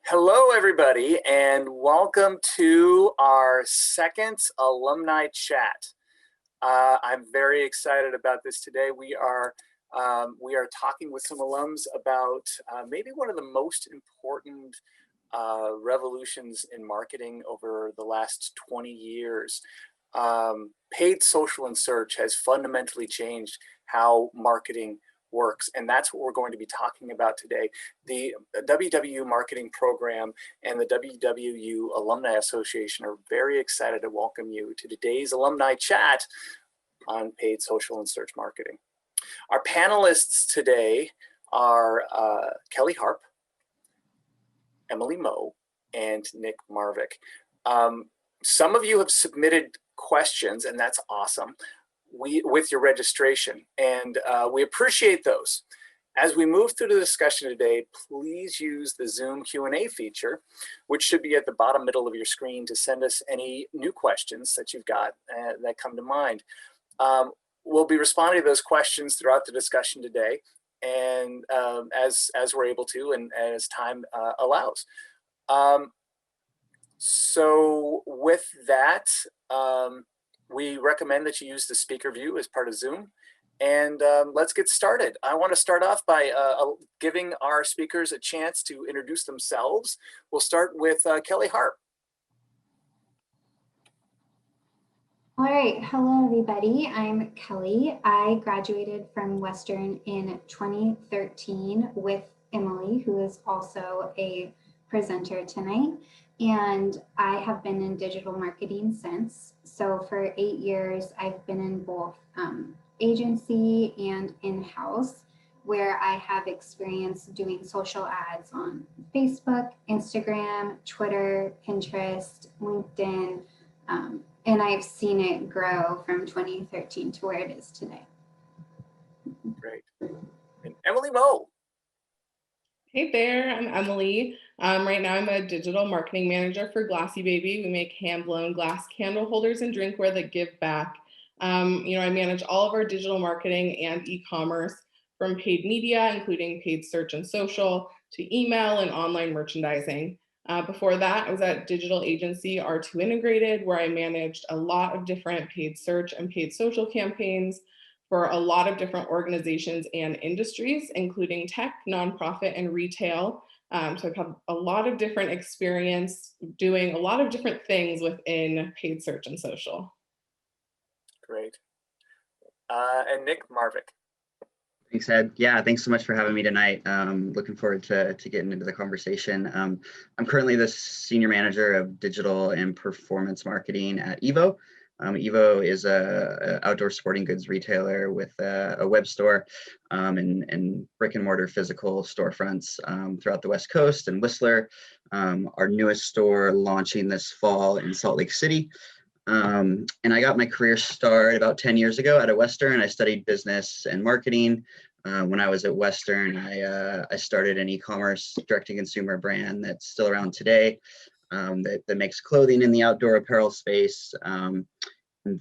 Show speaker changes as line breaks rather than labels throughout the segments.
Hello, everybody, and welcome to our second alumni chat. I'm very excited about this today. We are talking with some alums about maybe one of the most important revolutions in marketing over the last 20 years. Paid social and search has fundamentally changed how marketing works, and that's what we're going to be talking about today. The WWU marketing program and the WWU Alumni Association are very excited to welcome you to today's alumni chat on paid social and search marketing. Our panelists today are Kelly Harp, Emily Moe, and Nick Marvik. Some of you have submitted questions, and that's awesome, with your registration, and we appreciate those. As we move through the discussion today, please use the Zoom Q&A feature, which should be at the bottom middle of your screen, to send us any new questions that you've got that come to mind. We'll be responding to those questions throughout the discussion today, and as we're able to, and as time allows. So with that, we recommend that you use the speaker view as part of Zoom. And let's get started. I want to start off by giving our speakers a chance to introduce themselves. We'll start with Kelly Harp.
All right, hello everybody. I'm Kelly. I graduated from Western in 2013 with Emily, who is also a presenter tonight. And I have been in digital marketing since. So for 8 years, I've been in both agency and in-house, where I have experience doing social ads on Facebook, Instagram, Twitter, Pinterest, LinkedIn, and I've seen it grow from 2013 to where it is today.
Great. And Emily Moe.
Hey there, I'm Emily. Right now I'm a digital marketing manager for Glassybaby. We make hand-blown glass candle holders and drinkware that give back. I manage all of our digital marketing and e-commerce, from paid media, including paid search and social, to email and online merchandising. Before that, I was at digital agency R2 Integrated, where I managed a lot of different paid search and paid social campaigns for a lot of different organizations and industries, including tech, nonprofit, and retail. So I've had a lot of different experience doing a lot of different things within paid search and social.
Great. And Nick Marvik.
Thanks, Ed. Yeah, thanks so much for having me tonight. Looking forward to getting into the conversation. I'm currently the Senior Manager of Digital and Performance Marketing at Evo. Evo is a outdoor sporting goods retailer with a web store and brick and mortar physical storefronts throughout the West Coast and Whistler. Our newest store launching this fall in Salt Lake City. And I got my career start about 10 years ago at Western. I studied business and marketing. When I was at Western, I started an e-commerce direct-to-consumer brand that's still around today, that makes clothing in the outdoor apparel space. And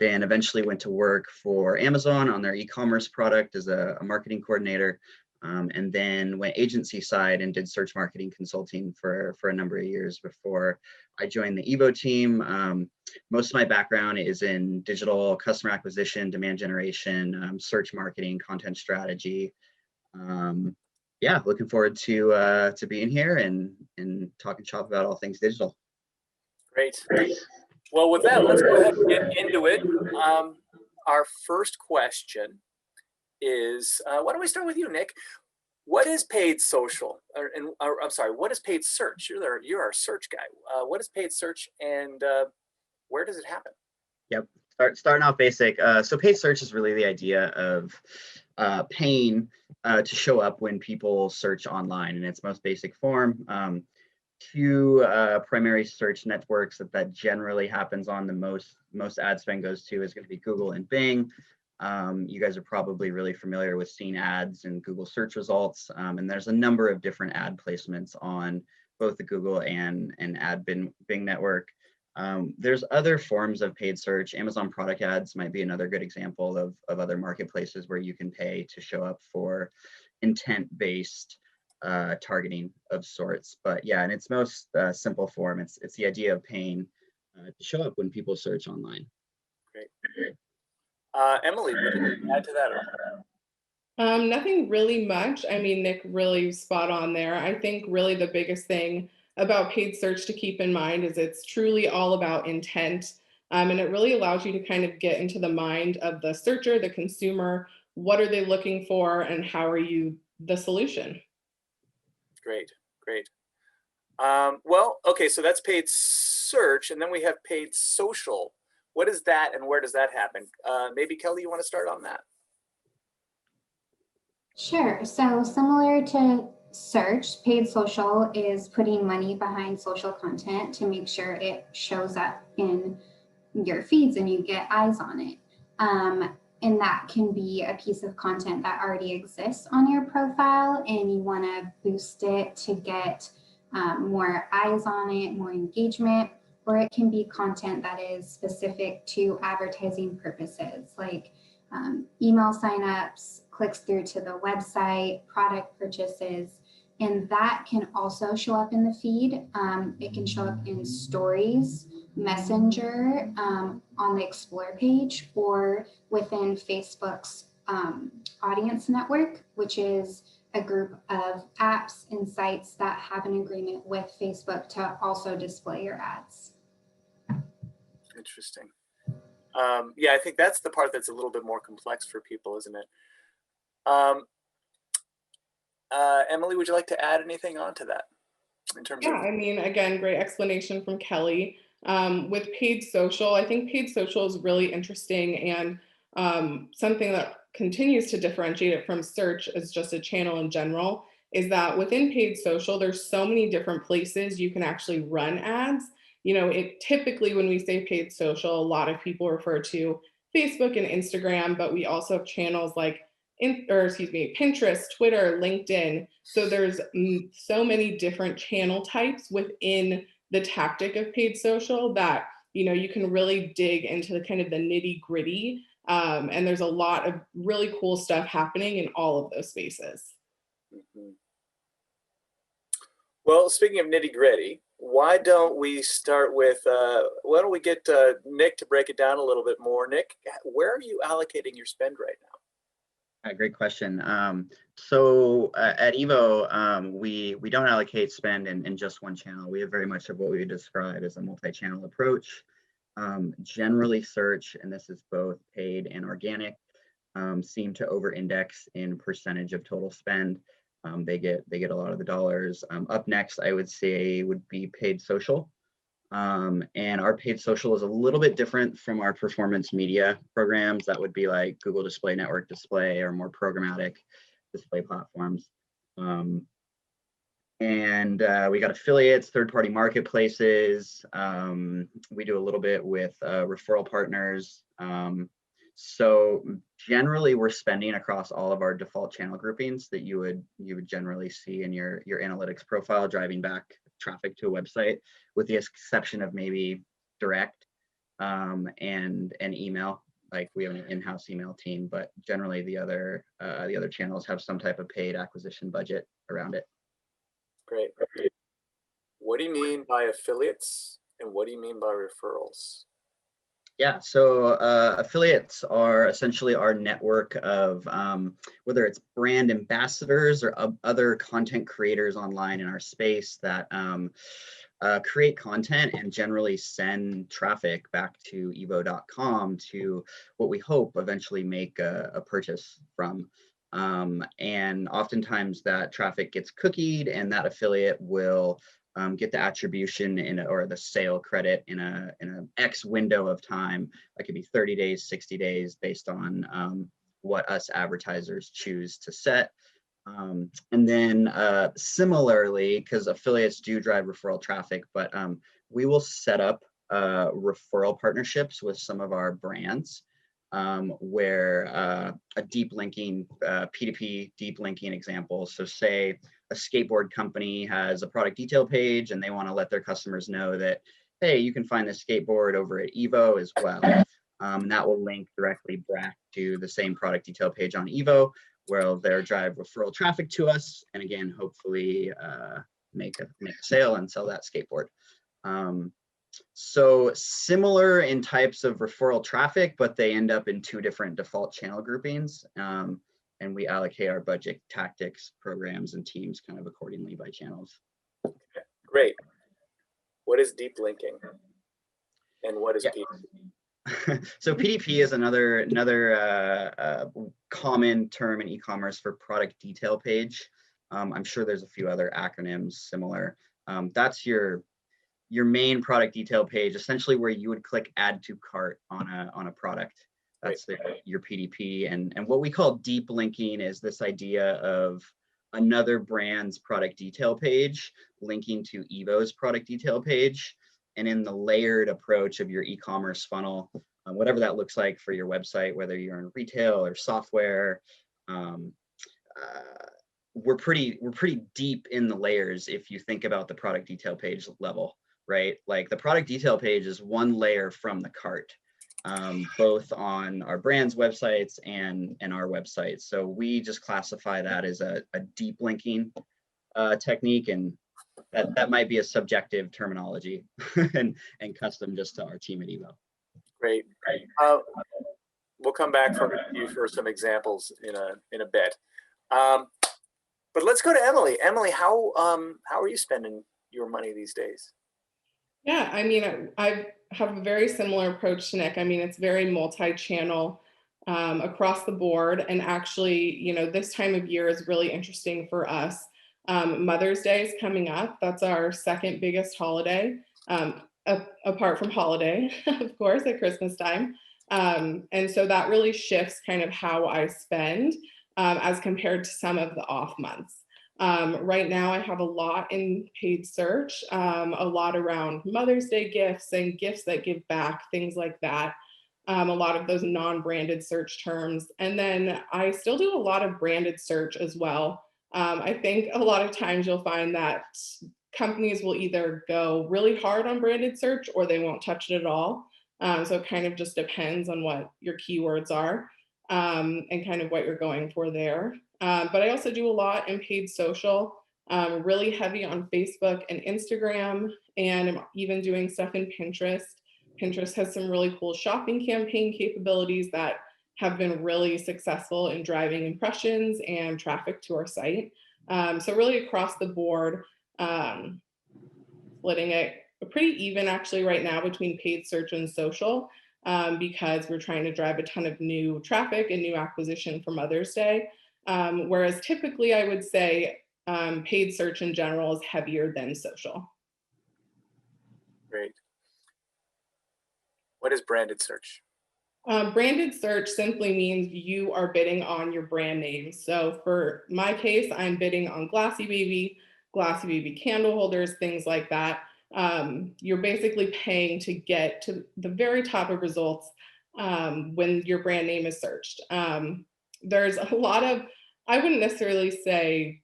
then eventually went to work for Amazon on their e-commerce product as a marketing coordinator. And then went agency side and did search marketing consulting for a number of years before I joined the Evo team. Most of my background is in digital customer acquisition, demand generation, search marketing, content strategy. Yeah, looking forward to being here and talking shop about all things digital.
Great. Well, with that, let's go ahead and get into it. Our first question is, why don't we start with you, Nick? What is paid social? I'm sorry, what is paid search? You're our search guy. What is paid search, and where does it happen?
Yep, starting off basic. So paid search is really the idea of paying to show up when people search online in its most basic form. Two primary search networks that generally happens on, the most ad spend goes to, is going to be Google and Bing. You guys are probably really familiar with seeing ads in Google search results, and there's a number of different ad placements on both the Google and Bing network. There's other forms of paid search. Amazon product ads might be another good example of other marketplaces where you can pay to show up for intent-based targeting of sorts. But yeah, in its most simple form, it's the idea of paying to show up when people search online.
Great. Emily, would you add to that at all?
Nothing really much. I mean, Nick really spot on there. I think really the biggest thing about paid search to keep in mind is it's truly all about intent. And it really allows you to kind of get into the mind of the searcher, the consumer. What are they looking for, and how are you the solution?
Great, great. Well, okay, so that's paid search, and then we have paid social. What is that, and where does that happen? Maybe Kelly, you want to start on that?
Sure. So similar to search, paid social is putting money behind social content to make sure it shows up in your feeds and you get eyes on it. And that can be a piece of content that already exists on your profile and you want to boost it to get more eyes on it, more engagement, or it can be content that is specific to advertising purposes, like email signups, clicks through to the website, product purchases, and that can also show up in the feed. It can show up in stories, Messenger, on the Explore page, or within Facebook's audience network, which is a group of apps and sites that have an agreement with Facebook to also display your ads.
Interesting. Yeah, I think that's the part that's a little bit more complex for people, isn't it? Emily, would you like to add anything onto that in terms
Yeah,
of?
I mean, again, great explanation from Kelly. With paid social, I think paid social is really interesting and something that continues to differentiate it from search as just a channel in general is that within paid social, there's so many different places you can actually run ads. You know, it typically when we say paid social, a lot of people refer to Facebook and Instagram, but we also have channels like Pinterest, Twitter, LinkedIn. So there's so many different channel types within the tactic of paid social that you can really dig into the kind of the nitty gritty. And there's a lot of really cool stuff happening in all of those spaces.
Mm-hmm. Well, speaking of nitty gritty, why don't we start with, why don't we get Nick to break it down a little bit more? Nick, where are you allocating your spend right now?
Great question. So at Evo, we don't allocate spend in just one channel. We have very much of what we would describe as a multi-channel approach. Generally search, and this is both paid and organic, seem to over-index in percentage of total spend. They get a lot of the dollars. Up next, I would say would be paid social. And our paid social is a little bit different from our performance media programs. That would be like Google Display Network Display or more programmatic display platforms. And we got affiliates, third-party marketplaces. We do a little bit with referral partners. So generally, we're spending across all of our default channel groupings that you would generally see in your analytics profile, driving back traffic to a website, with the exception of maybe direct and email. Like we have an in-house email team, but generally the other channels have some type of paid acquisition budget around it.
Great. What do you mean by affiliates, and what do you mean by referrals?
Yeah, so affiliates are essentially our network of whether it's brand ambassadors or other content creators online in our space that create content and generally send traffic back to evo.com to what we hope eventually make a purchase from. And oftentimes that traffic gets cookied, and that affiliate will get the attribution or the sale credit in a X window of time. That could be 30 days, 60 days, based on what us advertisers choose to set. And then similarly, because affiliates do drive referral traffic, but we will set up referral partnerships with some of our brands where a deep linking, P2P deep linking example. So say a skateboard company has a product detail page and they want to let their customers know that, hey, you can find this skateboard over at Evo as well. And that will link directly back to the same product detail page on Evo. where they'll drive referral traffic to us, and again, hopefully make a sale and sell that skateboard. So similar in types of referral traffic, but they end up in two different default channel groupings. And we allocate our budget, tactics, programs, and teams kind of accordingly by channels.
Okay, great. What is deep linking? And what is PDP?
So PDP is another common term in e-commerce for product detail page. I'm sure there's a few other acronyms similar. That's your main product detail page, essentially where you would click add to cart on a product. That's your PDP. And what we call deep linking is this idea of another brand's product detail page linking to Evo's product detail page. And in the layered approach of your e-commerce funnel, whatever that looks like for your website, whether you're in retail or software, we're pretty deep in the layers if you think about the product detail page level, right? Like the product detail page is one layer from the cart, both on our brand's websites and our websites. So we just classify that as a deep linking technique, and that might be a subjective terminology and custom just to our team at Evo.
Great. We'll come back to you for some examples in a bit. But let's go to Emily. Emily, how are you spending your money these days?
Yeah, I mean, I have a very similar approach to Nick. I mean, it's very multi-channel across the board. And actually, this time of year is really interesting for us. Mother's Day is coming up. That's our second biggest holiday, apart from holiday, of course, at Christmas time. And so that really shifts kind of how I spend as compared to some of the off months. Right now, I have a lot in paid search, a lot around Mother's Day gifts and gifts that give back, things like that. A lot of those non-branded search terms. And then I still do a lot of branded search as well. I think a lot of times you'll find that companies will either go really hard on branded search or they won't touch it at all. So it kind of just depends on what your keywords are and kind of what you're going for there. But I also do a lot in paid social, really heavy on Facebook and Instagram, and I'm even doing stuff in Pinterest. Pinterest has some really cool shopping campaign capabilities that have been really successful in driving impressions and traffic to our site. So really across the board, splitting it pretty even actually right now between paid search and social, because we're trying to drive a ton of new traffic and new acquisition for Mother's Day. Whereas typically I would say paid search in general is heavier than social.
Great. What is branded search?
Branded search simply means you are bidding on your brand name. So for my case, I'm bidding on Glassybaby, Glassybaby candle holders, things like that. You're basically paying to get to the very top of results when your brand name is searched. There's a lot of, I wouldn't necessarily say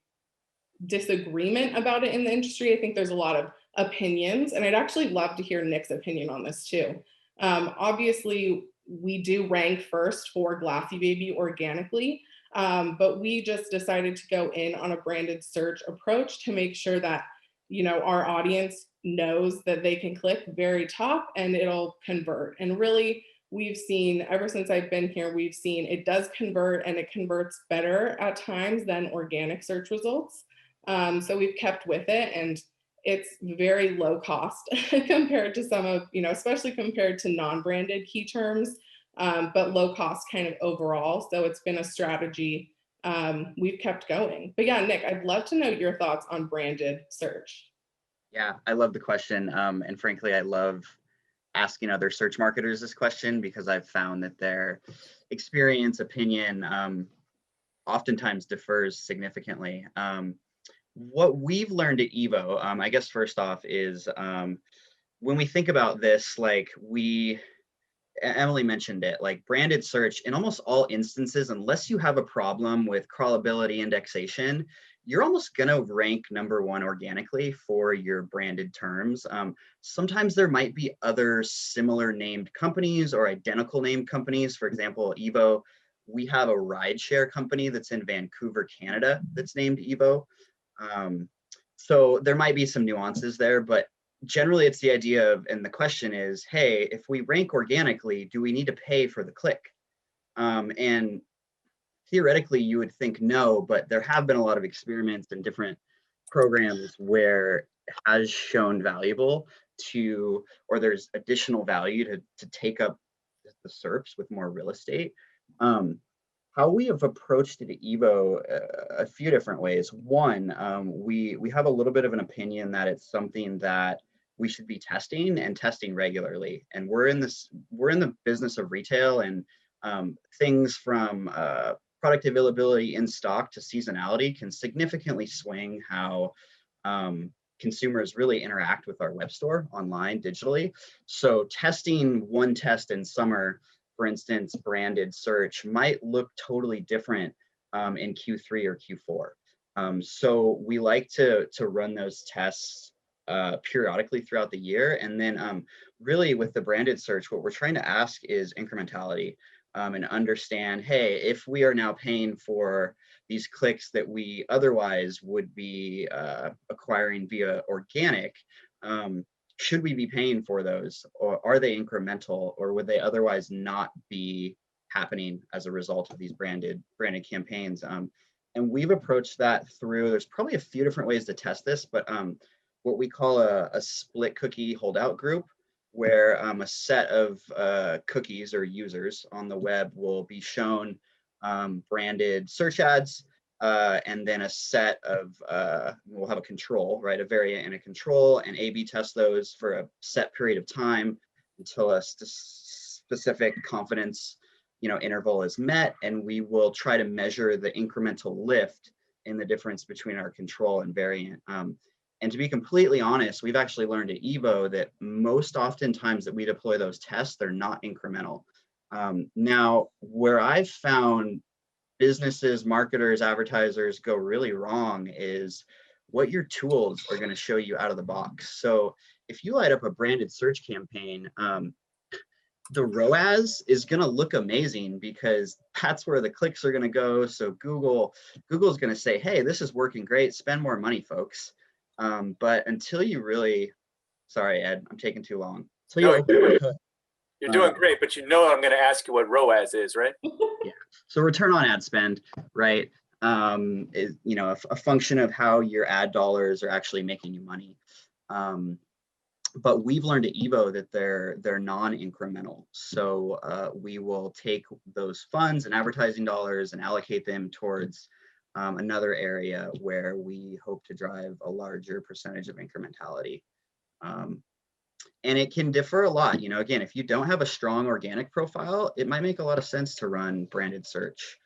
disagreement about it in the industry. I think there's a lot of opinions, and I'd actually love to hear Nick's opinion on this too. Obviously, we do rank first for Glassybaby organically, but we just decided to go in on a branded search approach to make sure that our audience knows that they can click very top and it'll convert. And really, we've seen, ever since I've been here, we've seen it does convert, and it converts better at times than organic search results. So we've kept with it, and it's very low cost compared to some of, especially compared to non-branded key terms, but low cost kind of overall. So it's been a strategy we've kept going. But yeah, Nick, I'd love to know your thoughts on branded search.
Yeah, I love the question. And frankly, I love asking other search marketers this question because I've found that their experience, opinion, oftentimes differs significantly. What we've learned at Evo, I guess first off is when we think about this, like Emily mentioned it, like branded search in almost all instances, unless you have a problem with crawlability indexation, you're almost going to rank #1 organically for your branded terms. Sometimes there might be other similar named companies or identical named companies. For example, Evo, we have a rideshare company that's in Vancouver, Canada, that's named Evo. So there might be some nuances there, but generally it's the idea of, and the question is, hey, if we rank organically, do we need to pay for the click? And theoretically you would think no, but there have been a lot of experiments and different programs where it has shown valuable to, or there's additional value to take up the SERPs with more real estate. How we have approached it at Evo a few different ways. One, we have a little bit of an opinion that it's something that we should be testing and testing regularly. And we're in the business of retail, and things from product availability in stock to seasonality can significantly swing how consumers really interact with our web store online digitally. So testing one test in summer, for instance, branded search, might look totally different in Q3 or Q4. So we like to run those tests periodically throughout the year. And then really with the branded search, what we're trying to ask is incrementality, and understand, hey, if we are now paying for these clicks that we otherwise would be acquiring via organic, should we be paying for those, or are they incremental, or would they otherwise not be happening as a result of these branded campaigns? And we've approached that through, there's probably a few different ways to test this, but what we call a split cookie holdout group, where a set of cookies or users on the web will be shown branded search ads, and then a set of, we'll have a control, right? A variant and a control, and A/B test those for a set period of time until a specific confidence, interval is met. And we will try to measure the incremental lift in the difference between our control and variant. And to be completely honest, we've actually learned at Evo that most oftentimes that we deploy those tests, they're not incremental. Now, where I've found businesses, marketers, advertisers go really wrong is what your tools are going to show you out of the box. So if you light up a branded search campaign, the ROAS is going to look amazing because that's where the clicks are going to go. So Google's going to say, hey, this is working great. Spend more money, folks. But until you really, sorry, Ed, I'm taking too long.
You're doing great, but I'm going to ask you what ROAS is, right?
Yeah. So return on ad spend, right? Is a function of how your ad dollars are actually making you money. But we've learned at Evo that they're non-incremental. So we will take those funds and advertising dollars and allocate them towards another area where we hope to drive a larger percentage of incrementality. And it can differ a lot. Again, if you don't have a strong organic profile, it might make a lot of sense to run branded search.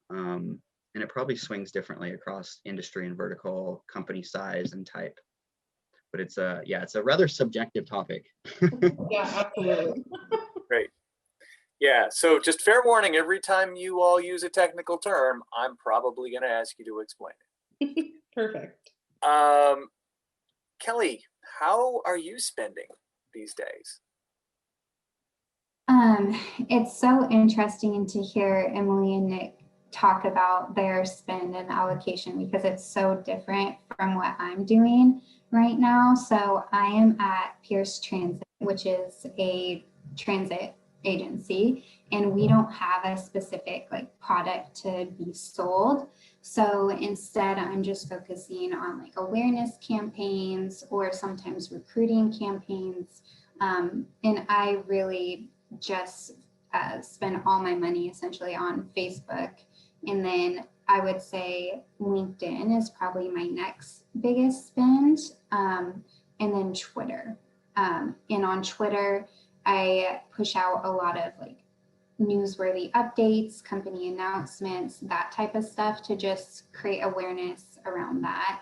And it probably swings differently across industry and vertical, company size and type. But it's a rather subjective topic.
Yeah, absolutely.
Great. Yeah, so just fair warning, every time you all use a technical term, I'm probably going to ask you to explain it.
Perfect.
Kelly, how are you spending these days?
It's so interesting to hear Emily and Nick talk about their spend and allocation because it's so different from what I'm doing right now. So I am at Pierce Transit, which is a transit agency, and we don't have a specific product to be sold. So instead, I'm just focusing on awareness campaigns or sometimes recruiting campaigns. And I really just spend all my money essentially on Facebook. And then I would say LinkedIn is probably my next biggest spend. And then Twitter. And on Twitter, I push out a lot of newsworthy updates, company announcements, that type of stuff to just create awareness around that.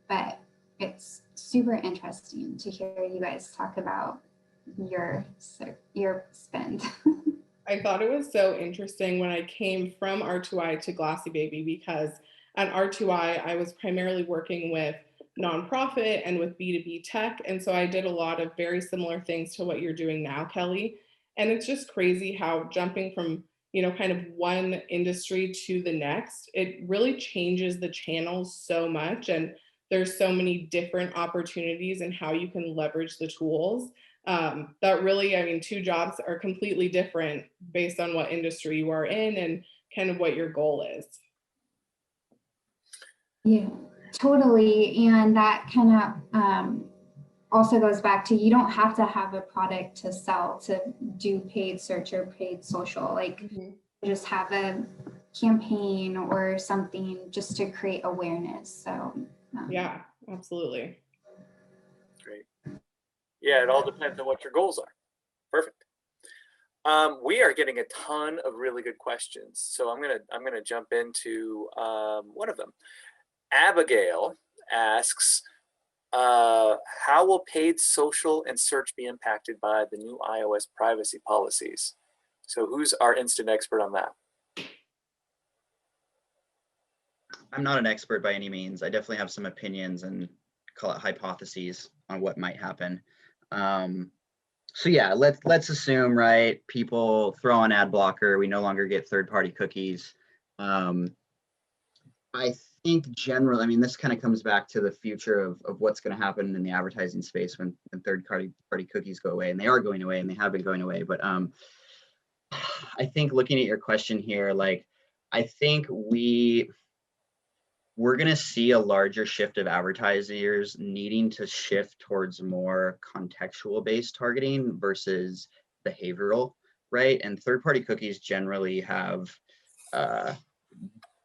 But it's super interesting to hear you guys talk about your spend.
I thought it was so interesting when I came from R2I to Glassybaby, because at R2I, I was primarily working with nonprofit and with B2B tech. And so I did a lot of very similar things to what you're doing now, Kelly. And it's just crazy how jumping from kind of one industry to the next, it really changes the channels so much. And there's so many different opportunities and how you can leverage the tools that really, I mean, two jobs are completely different based on what industry you are in and kind of what your goal is.
Yeah, totally. And that kind of also goes back to, you don't have to have a product to sell to do paid search or paid social. Like just have a campaign or something just to create awareness. So
yeah, absolutely.
Great. Yeah, it all depends on what your goals are. Perfect. We are getting a ton of really good questions, so I'm gonna jump into one of them. Abigail asks, how will paid social and search be impacted by the new iOS privacy policies? So who's our instant expert on that?
I'm not an expert by any means. I definitely have some opinions and call it hypotheses on what might happen. So yeah, let's assume, right, people throw on ad blocker, we no longer get third-party cookies. I think generally, I mean, this kind of comes back to the future of what's going to happen in the advertising space when third-party cookies go away, and they are going away, and they have been going away. But I think looking at your question here, like, I think we're going to see a larger shift of advertisers needing to shift towards more contextual-based targeting versus behavioral, right? And third-party cookies generally have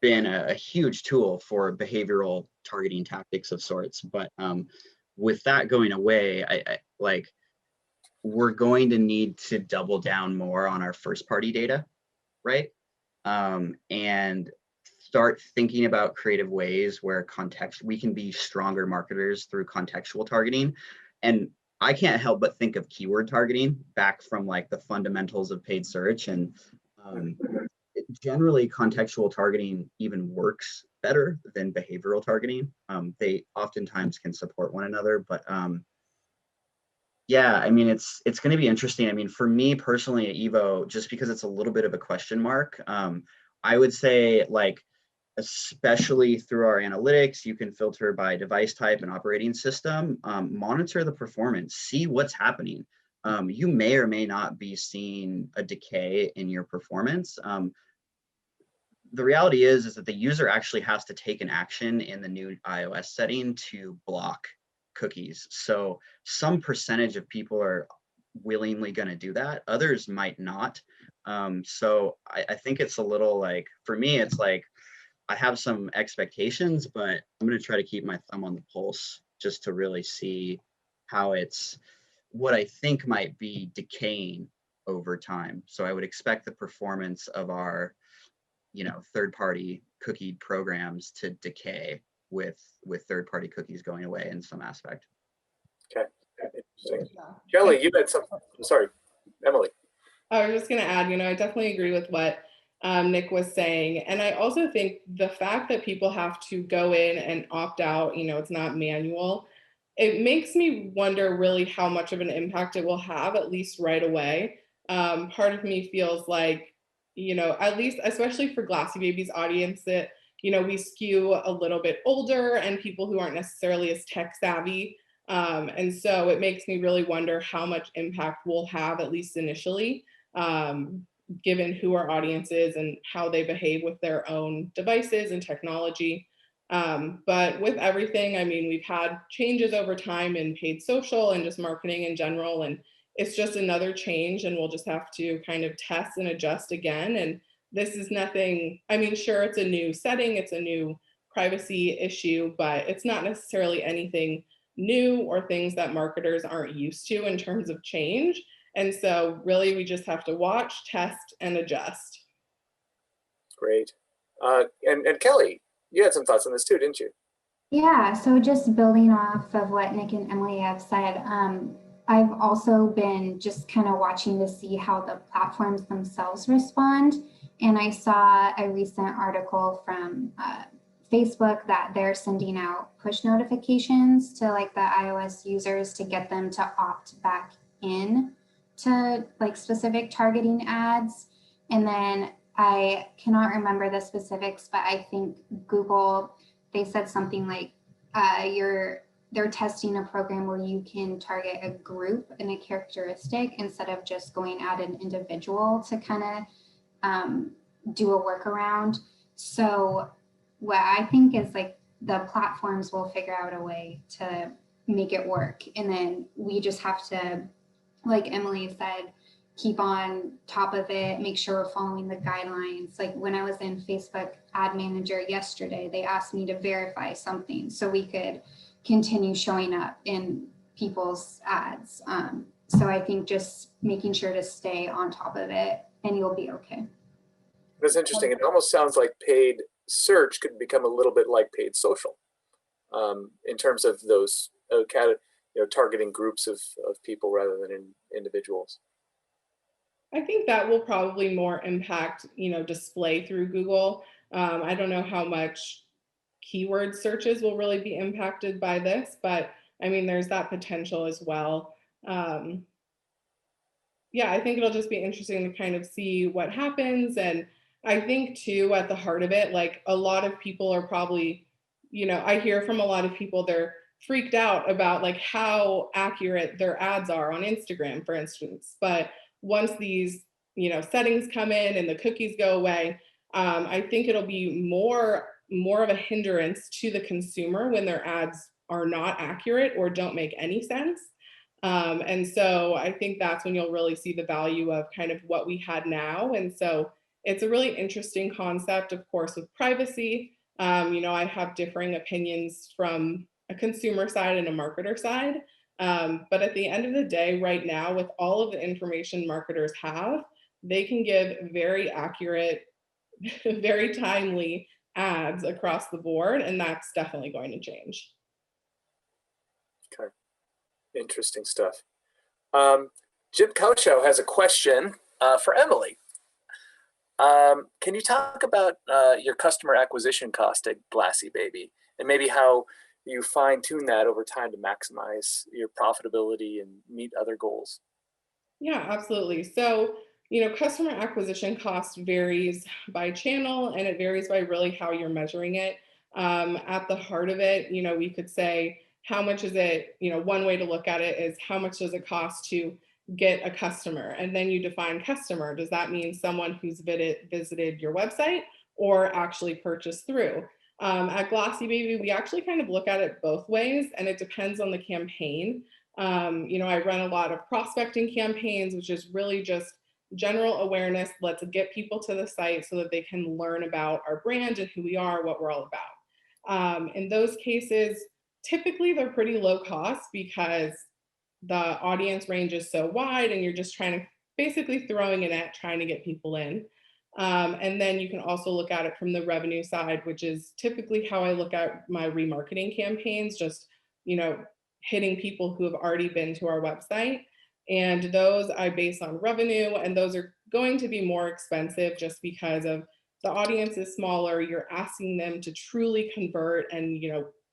been a huge tool for behavioral targeting tactics of sorts. But with that going away, I like, we're going to need to double down more on our first-party data, right? And start thinking about creative ways where we can be stronger marketers through contextual targeting. And I can't help but think of keyword targeting back from like the fundamentals of paid search. And generally contextual targeting even works better than behavioral targeting. They oftentimes can support one another, but yeah, I mean, it's going to be interesting. I mean, for me personally at Evo, just because it's a little bit of a question mark, I would say, like, especially through our analytics, you can filter by device type and operating system, monitor the performance, see what's happening. You may or may not be seeing a decay in your performance. The reality is that the user actually has to take an action in the new iOS setting to block cookies. So some percentage of people are willingly going to do that. Others might not. So I think it's a little like, for me, it's like, I have some expectations, but I'm going to try to keep my thumb on the pulse just to really see how it's, what I think might be decaying over time. So I would expect the performance of our, third-party cookie programs to decay with third-party cookies going away in some aspect.
Okay. Interesting. Kelly, you had something. I'm sorry, Emily.
I was just going to add, I definitely agree with what Nick was saying. And I also think the fact that people have to go in and opt out, it's not manual. It makes me wonder really how much of an impact it will have, at least right away. Part of me feels like, at least, especially for Glassybaby's audience, that, we skew a little bit older and people who aren't necessarily as tech savvy. And so it makes me really wonder how much impact we'll have, at least initially, given who our audience is and how they behave with their own devices and technology. But with everything, I mean, we've had changes over time in paid social and just marketing in general, and it's just another change, and we'll just have to kind of test and adjust again. And this is nothing, I mean, sure, it's a new setting, it's a new privacy issue, but it's not necessarily anything new or things that marketers aren't used to in terms of change. And so really we just have to watch, test, and adjust.
Great. And Kelly, you had some thoughts on this too, didn't you?
Yeah, so just building off of what Nick and Emily have said, I've also been just kind of watching to see how the platforms themselves respond. And I saw a recent article from Facebook that they're sending out push notifications to like the iOS users to get them to opt back in to like specific targeting ads. And then I cannot remember the specifics, but I think Google, they said something like they're testing a program where you can target a group and a characteristic instead of just going at an individual to kind of do a workaround. So what I think is like the platforms will figure out a way to make it work. And then we just have to, like Emily said, keep on top of it, make sure we're following the guidelines. Like when I was in Facebook Ad Manager yesterday, they asked me to verify something so we could continue showing up in people's ads. So I think just making sure to stay on top of it and you'll be okay.
That's interesting. It almost sounds like paid search could become a little bit like paid social in terms of those targeting groups of people rather than individuals.
I think that will probably more impact, display through Google. I don't know how much keyword searches will really be impacted by this, but I mean, there's that potential as well. Yeah, I think it'll just be interesting to kind of see what happens. And I think too, at the heart of it, like a lot of people are probably, I hear from a lot of people, they're freaked out about like how accurate their ads are on Instagram, for instance. But once these, settings come in and the cookies go away, I think it'll be more of a hindrance to the consumer when their ads are not accurate or don't make any sense. And so I think that's when you'll really see the value of kind of what we had now. And so it's a really interesting concept, of course, with privacy. I have differing opinions from a consumer side and a marketer side. But at the end of the day, right now, with all of the information marketers have, they can give very accurate, very timely ads across the board. And that's definitely going to change.
Okay. Interesting stuff. Jim Kocho has a question for Emily. Can you talk about your customer acquisition cost at Glassybaby and maybe how you fine-tune that over time to maximize your profitability and meet other goals?
Yeah, absolutely. So, customer acquisition cost varies by channel and it varies by really how you're measuring it. At the heart of it, we could say, how much is it? One way to look at it is how much does it cost to get a customer? And then you define customer. Does that mean someone who's visited your website or actually purchased through? At Glassybaby, we actually kind of look at it both ways and it depends on the campaign. I run a lot of prospecting campaigns, which is really just general awareness. Let's get people to the site so that they can learn about our brand and who we are, what we're all about. In those cases, typically they're pretty low cost because the audience range is so wide and you're just trying to basically throwing it at trying to get people in. And then you can also look at it from the revenue side, which is typically how I look at my remarketing campaigns, just, hitting people who have already been to our website. And those I base on revenue, and those are going to be more expensive just because of the audience is smaller. You're asking them to truly convert and,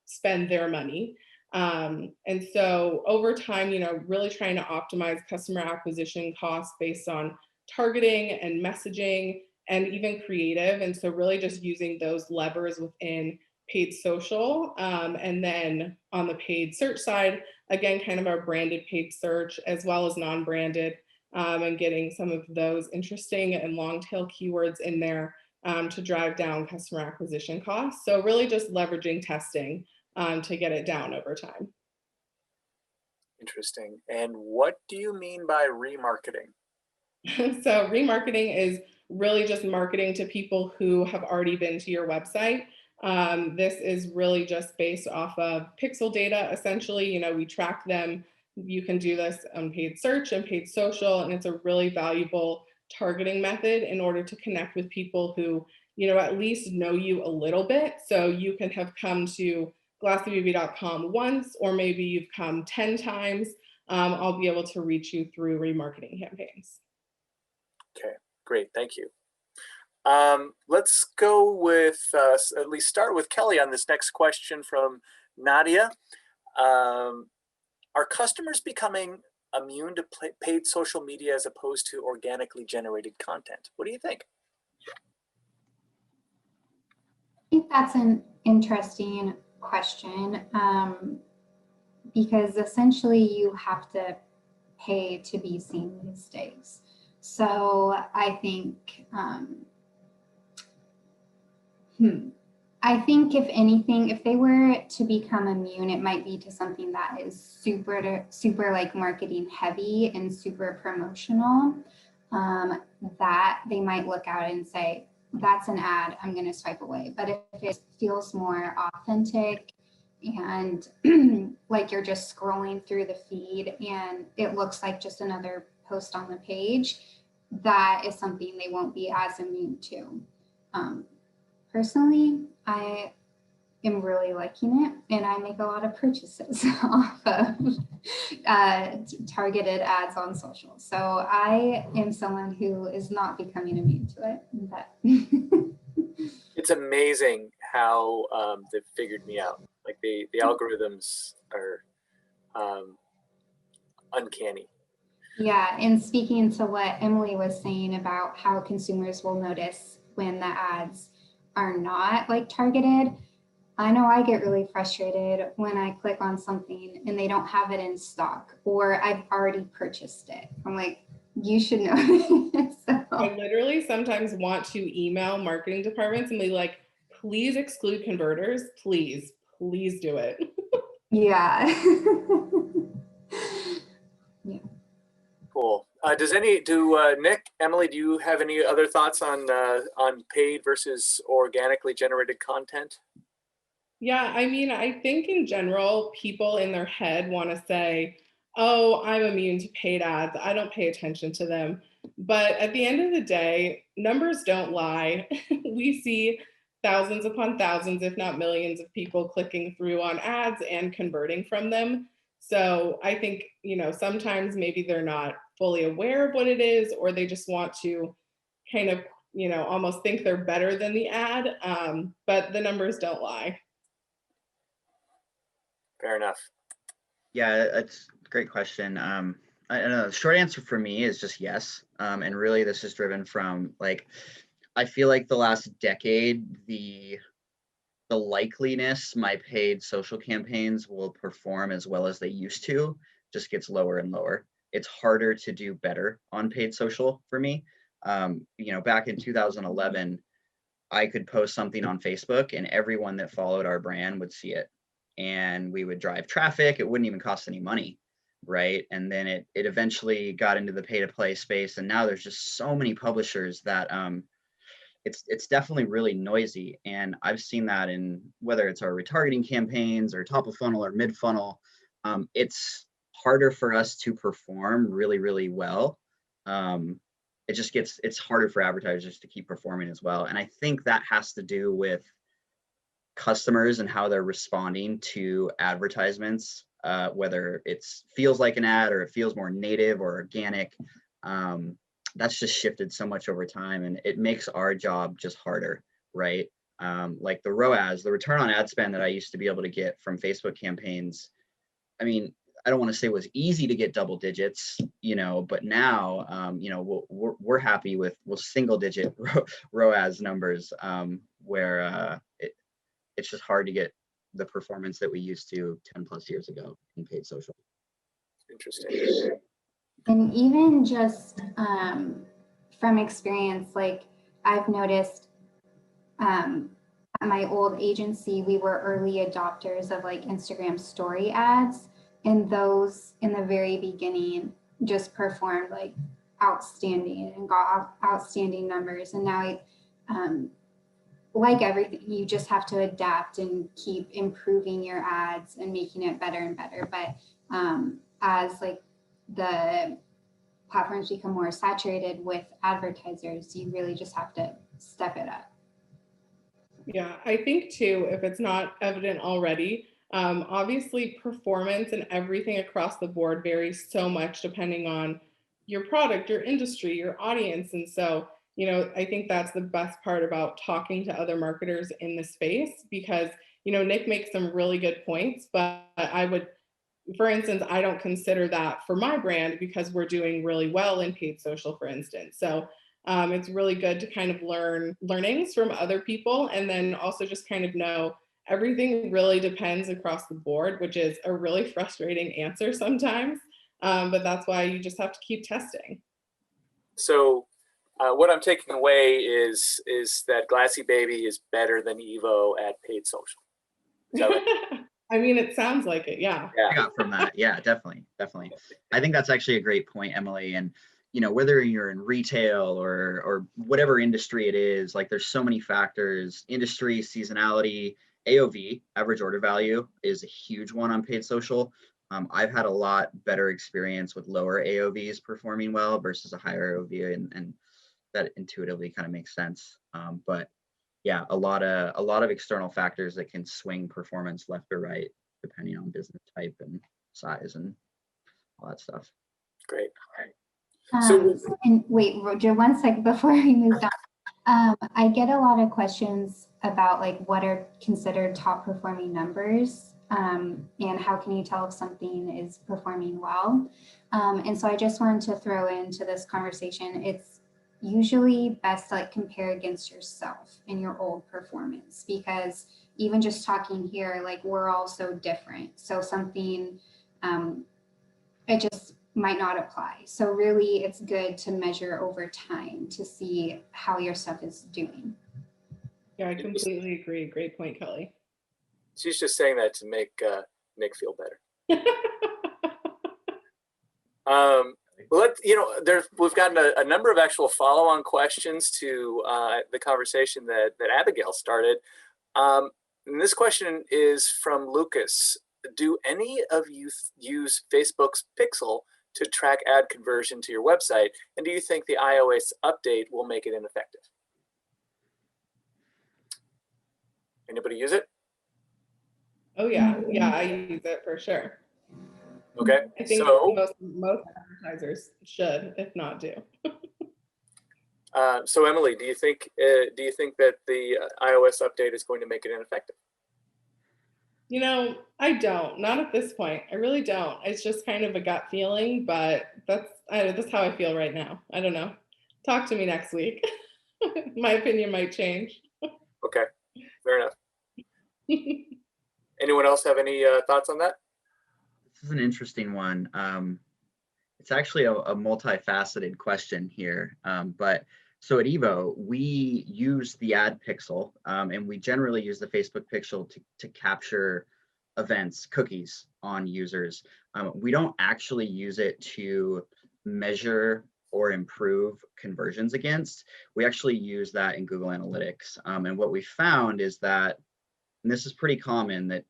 spend their money. And so over time, really trying to optimize customer acquisition costs based on targeting and messaging and even creative. And so really just using those levers within paid social. And then on the paid search side, again, kind of our branded paid search as well as non-branded, and getting some of those interesting and long tail keywords in there to drive down customer acquisition costs. So really just leveraging testing to get it down over time.
Interesting. And what do you mean by remarketing?
So remarketing is really just marketing to people who have already been to your website. This is really just based off of pixel data. Essentially, we track them. You can do this on paid search and paid social, and it's a really valuable targeting method in order to connect with people who, at least know you a little bit. So you can have come to glassybaby.com once, or maybe you've come 10 times. I'll be able to reach you through remarketing campaigns.
Okay, great. Thank you. Let's go with, at least start with Kelly on this next question from Nadia. Are customers becoming immune to paid social media as opposed to organically generated content? What do you think?
think that's an interesting question, because essentially you have to pay to be seen these days. So I think, I think if anything, if they were to become immune, it might be to something that is super like marketing heavy and super promotional, that they might look at it and say, that's an ad, I'm going to swipe away. But if it feels more authentic and like you're just scrolling through the feed and it looks like just another post on the page, that is something they won't be as immune to. Personally, I am really liking it, and I make a lot of purchases off of targeted ads on social. So I am someone who is not becoming immune to it. But
It's amazing how they've figured me out. Like the algorithms are uncanny.
yeah, and speaking to what Emily was saying about how consumers will notice when the ads are not like targeted, I know I get really frustrated when I click on something and they don't have it in stock or I've already purchased it. I'm like, you should know. So,
I literally sometimes want to email marketing departments and be like, please exclude converters. Please do it.
yeah. Yeah.
Cool. Nick, Emily, do you have any other thoughts on paid versus organically generated content?
Yeah, I mean, I think in general, people in their head want to say, oh, I'm immune to paid ads. I don't pay attention to them. But at the end of the day, numbers don't lie. We see thousands upon thousands, if not millions, of people clicking through on ads and converting from them. So I think, sometimes maybe they're not fully aware of what it is, or they just want to kind of, almost think they're better than the ad. But the numbers don't lie.
Fair enough.
Yeah, that's a great question. I don't know. The short answer for me is just yes. And really, this is driven from I feel like the last decade, the likeliness my paid social campaigns will perform as well as they used to just gets lower and lower. It's harder to do better on paid social for me. Back in 2011, I could post something on Facebook and everyone that followed our brand would see it. And we would drive traffic. It wouldn't even cost any money, right? And then it eventually got into the pay to play space. And now there's just so many publishers that it's definitely really noisy. And I've seen that in whether it's our retargeting campaigns or top of funnel or mid funnel. It's harder for us to perform really, really well. It's harder for advertisers to keep performing as well. And I think that has to do with customers and how they're responding to advertisements, whether it feels like an ad or it feels more native or organic. That's just shifted so much over time, and it makes our job just harder, right? Like the ROAS, the return on ad spend that I used to be able to get from Facebook campaigns. I mean, I don't want to say it was easy to get double digits, but now, we're happy with single digit ROAS numbers, where it's just hard to get the performance that we used to 10 plus years ago in paid social.
Interesting.
And even just from experience, like I've noticed at my old agency, we were early adopters of like Instagram story ads. And those in the very beginning just performed like outstanding and got outstanding numbers. And now, like everything, you just have to adapt and keep improving your ads and making it better and better. But as like the platforms become more saturated with advertisers, you really just have to step it up.
Yeah, I think too, if it's not evident already, obviously performance and everything across the board varies so much depending on your product, your industry, your audience. And so, I think that's the best part about talking to other marketers in the space, because, Nick makes some really good points, but for instance, I don't consider that for my brand because we're doing really well in paid social, for instance. So It's really good to kind of learn learnings from other people, and then also just kind of know everything really depends across the board, which is a really frustrating answer sometimes. But that's why you just have to keep testing.
So what I'm taking away is that Glassybaby is better than Evo at paid social. Is that right?
I mean, it sounds like it, yeah.
I got from that. Yeah, definitely. I think that's actually a great point, Emily. And whether you're in retail or whatever industry it is, like there's so many factors: industry, seasonality, AOV, average order value, is a huge one on paid social. I've had a lot better experience with lower AOVs performing well versus a higher AOV, and that intuitively kind of makes sense. But yeah, a lot of external factors that can swing performance left or right depending on business type and size and all that stuff.
Great.
And wait, Roger, one sec before we move on. I get a lot of questions about like what are considered top performing numbers, and how can you tell if something is performing well. And so I just wanted to throw into this conversation, it's usually best to like compare against yourself and your old performance, because even just talking here, like we're all so different. So something, it just might not apply. So really it's good to measure over time to see how your stuff is doing.
Yeah, I completely agree. Great point, Kelly.
She's just saying that to make Nick feel better. Well, we've gotten a number of actual follow-on questions to the conversation that Abigail started. And this question is from Lucas. Do any of you use Facebook's Pixel to track ad conversion to your website? And do you think the iOS update will make it ineffective? Anybody use it?
Oh yeah, I use it for sure.
Okay,
I think
so
most advertisers should, if not do.
So Emily, do you think that the iOS update is going to make it ineffective?
I don't. Not at this point. I really don't. It's just kind of a gut feeling, but that's how I feel right now. I don't know. Talk to me next week. My opinion might change.
Okay, fair enough. Anyone else have any thoughts on that?
This is an interesting one. It's actually a multifaceted question here. But so at Evo, we use the ad pixel, and we generally use the Facebook pixel to capture events, cookies on users. We don't actually use it to measure or improve conversions against. We actually use that in Google Analytics. And what we found is that, and this is pretty common, that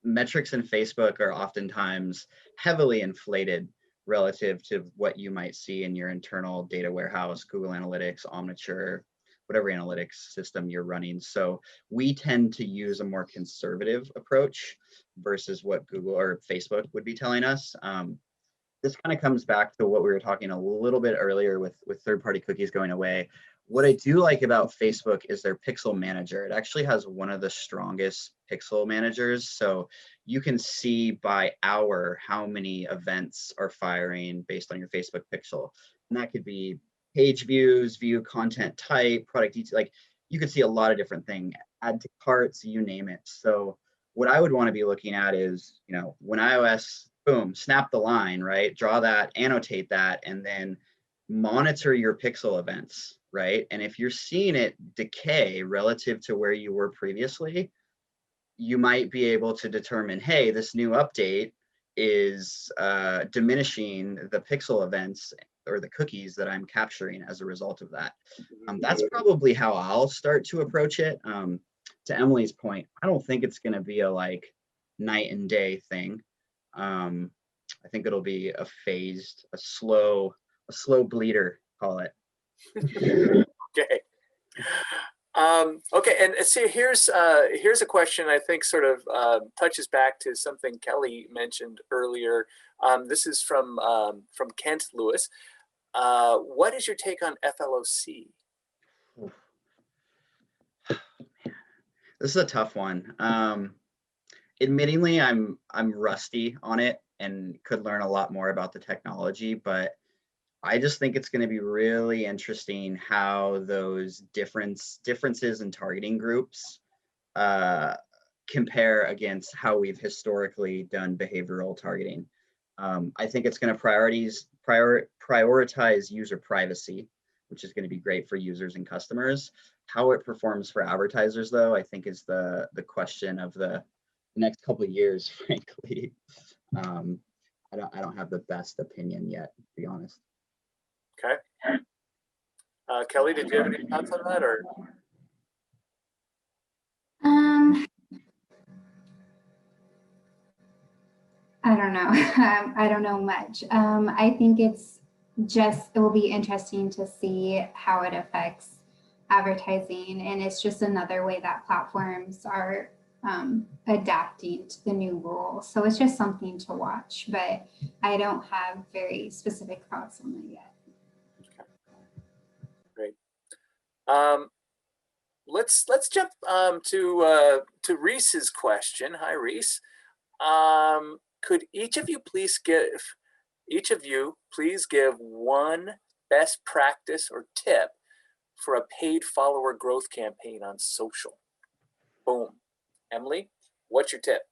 metrics in Facebook are oftentimes heavily inflated relative to what you might see in your internal data warehouse, Google Analytics, Omniture, whatever analytics system you're running. So we tend to use a more conservative approach versus what Google or Facebook would be telling us. This kind of comes back to what we were talking a little bit earlier with third-party cookies going away. What I do like about Facebook is their pixel manager. It actually has one of the strongest pixel managers. So you can see by hour how many events are firing based on your Facebook pixel. And that could be page views, view content type, product detail. Like you could see a lot of different things, add to carts, you name it. So what I would want to be looking at is, when iOS, boom, snap the line, right? Draw that, annotate that, and then monitor your pixel events, right? And if you're seeing it decay relative to where you were previously, you might be able to determine, hey, this new update is diminishing the pixel events or the cookies that I'm capturing as a result of that. That's probably how I'll start to approach it. To Emily's point, I don't think it's going to be a night and day thing. I think it'll be a phased, a slow bleeder, call it.
Okay. Okay, and see, here's a question I think sort of touches back to something Kelly mentioned earlier. This is from Kent Lewis. What is your take on FLOC?
This is a tough one. Admittingly, I'm rusty on it and could learn a lot more about the technology, but I just think it's going to be really interesting how those differences in targeting groups uh, compare against how we've historically done behavioral targeting. I think it's going to prioritize user privacy, which is going to be great for users and customers. How it performs for advertisers, though, I think is the question of the next couple of years, frankly. I don't have the best opinion yet, to be honest.
Okay. Kelly, did you have any thoughts on that, or?
I don't know. I don't know much. I think it will be interesting to see how it affects advertising. And it's just another way that platforms are adapting to the new rules. So it's just something to watch, but I don't have very specific thoughts on it yet.
Okay. Great. Let's jump to Reese's question. Hi, Reese. Could each of you please give one best practice or tip for a paid follower growth campaign on social? Boom. Emily, what's your tip?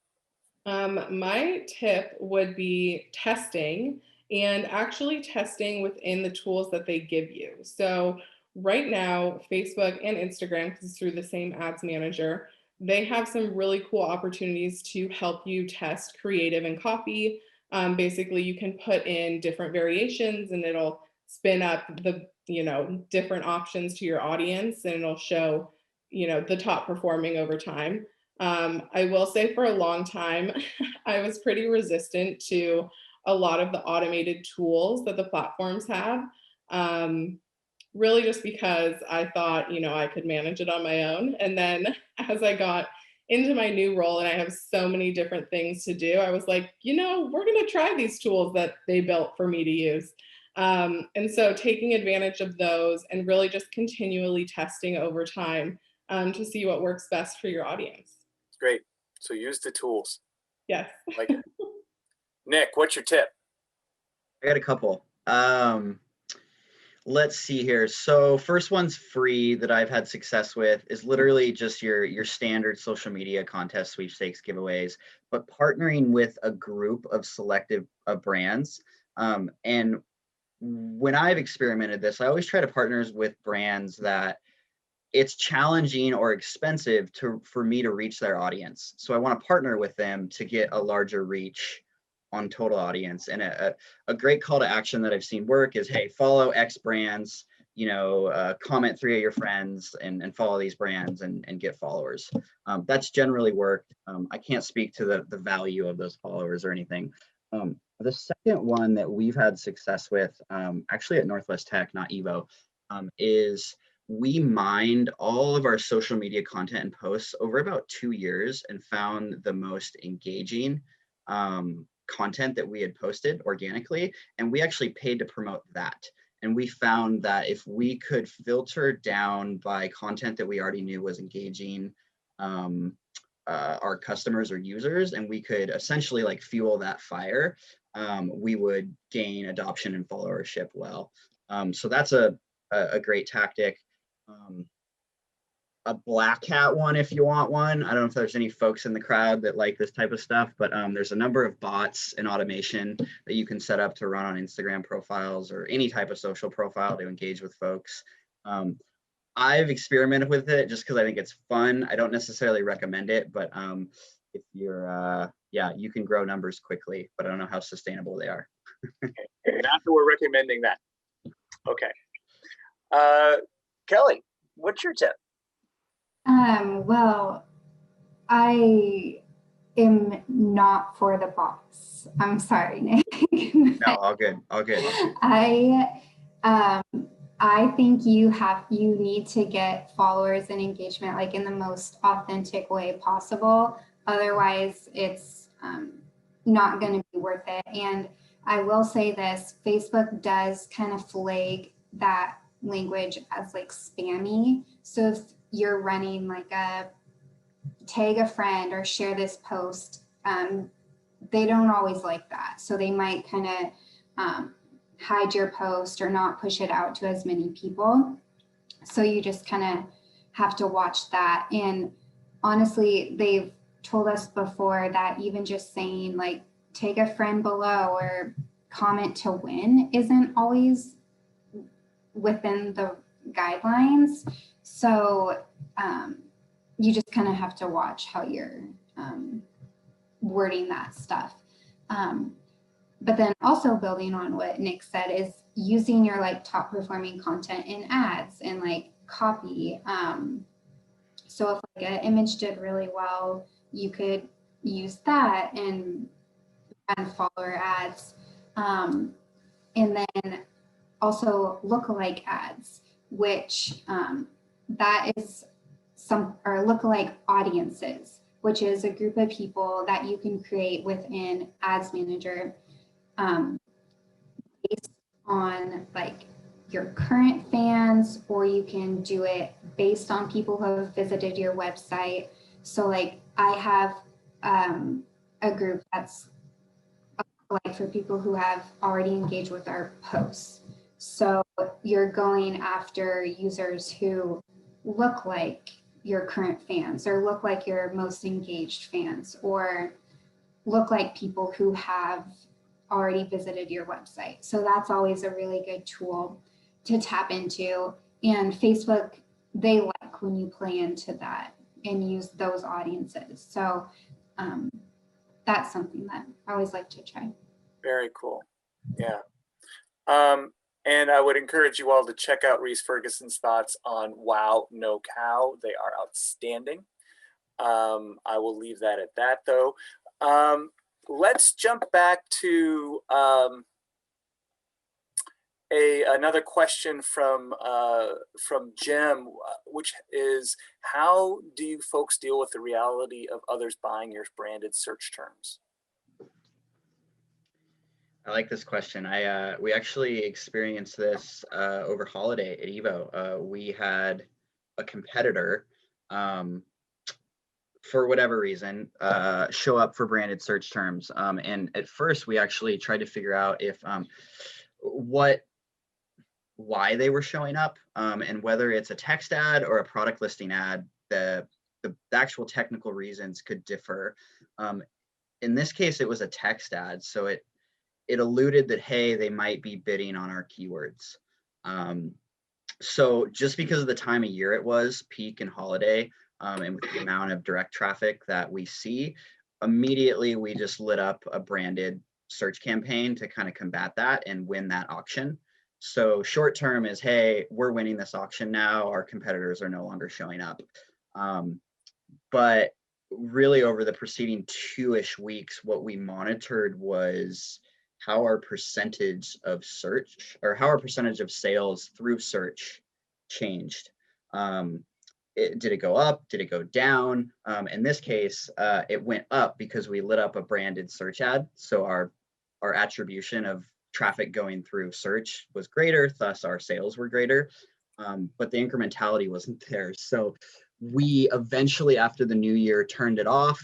My tip would be testing, and actually testing within the tools that they give you. So right now, Facebook and Instagram, because it's through the same ads manager, they have some really cool opportunities to help you test creative and copy. Basically, you can put in different variations and it'll spin up the different options to your audience, and it'll show the top performing over time. I will say for a long time, I was pretty resistant to a lot of the automated tools that the platforms have. Really just because I thought, I could manage it on my own. And then as I got into my new role and I have so many different things to do, I was like, we're going to try these tools that they built for me to use. And so taking advantage of those and really just continually testing over time to see what works best for your audience.
Great. So use the tools.
Yes.
Like it. Nick, what's your tip?
I got a couple. Let's see here. So first one's free that I've had success with is literally just your standard social media contest, sweepstakes, giveaways, but partnering with a group of selective brands. And when I've experimented this, I always try to partner with brands that it's challenging or expensive for me to reach their audience. So I want to partner with them to get a larger reach on total audience. And a great call to action that I've seen work is, hey, follow X brands, comment 3 of your friends and follow these brands and get followers. That's generally worked. I can't speak to the value of those followers or anything. The second one that we've had success with, actually at Northwest Tech, not Evo, is we mined all of our social media content and posts over about 2 years and found the most engaging content that we had posted organically. And we actually paid to promote that. And we found that if we could filter down by content that we already knew was engaging our customers or users, and we could essentially like fuel that fire, we would gain adoption and followership well. So that's a great tactic. A black hat one if you want one. I don't know if there's any folks in the crowd that like this type of stuff, but there's a number of bots and automation that you can set up to run on Instagram profiles or any type of social profile to engage with folks. I've experimented with it just because I think it's fun. I don't necessarily recommend it, but if you're, you can grow numbers quickly, but I don't know how sustainable they are.
Okay. Not that we're recommending that. Okay. Kelly, what's your tip?
Well, I am not for the bots. I'm sorry, Nick.
No, all good, all good.
I think you need to get followers and engagement like in the most authentic way possible. Otherwise, it's not going to be worth it. And I will say this, Facebook does kind of flag that language as like spammy. So if you're running like a tag a friend or share this post, they don't always like that. So they might kind of hide your post or not push it out to as many people. So you just kind of have to watch that. And honestly, they've told us before that even just saying like, take a friend below or comment to win isn't always within the guidelines. So you just kind of have to watch how you're wording that stuff. But then also building on what Nick said is using your like top performing content in ads and like copy. So if like an image did really well, you could use that and follower ads. And then also lookalike ads, which that is or lookalike audiences, which is a group of people that you can create within Ads Manager based on like your current fans, or you can do it based on people who have visited your website. So like I have a group that's like for people who have already engaged with our posts. So you're going after users who look like your current fans or look like your most engaged fans or look like people who have already visited your website. So that's always a really good tool to tap into. And Facebook, they like when you play into that and use those audiences. So that's something that I always like to try.
Very cool. Yeah. And I would encourage you all to check out Reese Ferguson's thoughts on Wow, No Cow. They are outstanding. I will leave that at that, though. Let's jump back to another question from Jim, which is, how do you folks deal with the reality of others buying your branded search terms?
I like this question. We actually experienced this over holiday at Evo. We had a competitor, for whatever reason, show up for branded search terms. And at first, we actually tried to figure out if why they were showing up, and whether it's a text ad or a product listing ad. The actual technical reasons could differ. In this case, it was a text ad, so it alluded that, hey, they might be bidding on our keywords. So just because of the time of year it was, peak and holiday, and with the amount of direct traffic that we see, immediately we just lit up a branded search campaign to kind of combat that and win that auction. So short term is, hey, we're winning this auction now, our competitors are no longer showing up. But really over the preceding 2-ish weeks, what we monitored was how our percentage of search, or how our percentage of sales through search changed. Did it go up? Did it go down? In this case, it went up because we lit up a branded search ad. So our attribution of traffic going through search was greater, thus our sales were greater, but the incrementality wasn't there. So we eventually, after the new year, turned it off,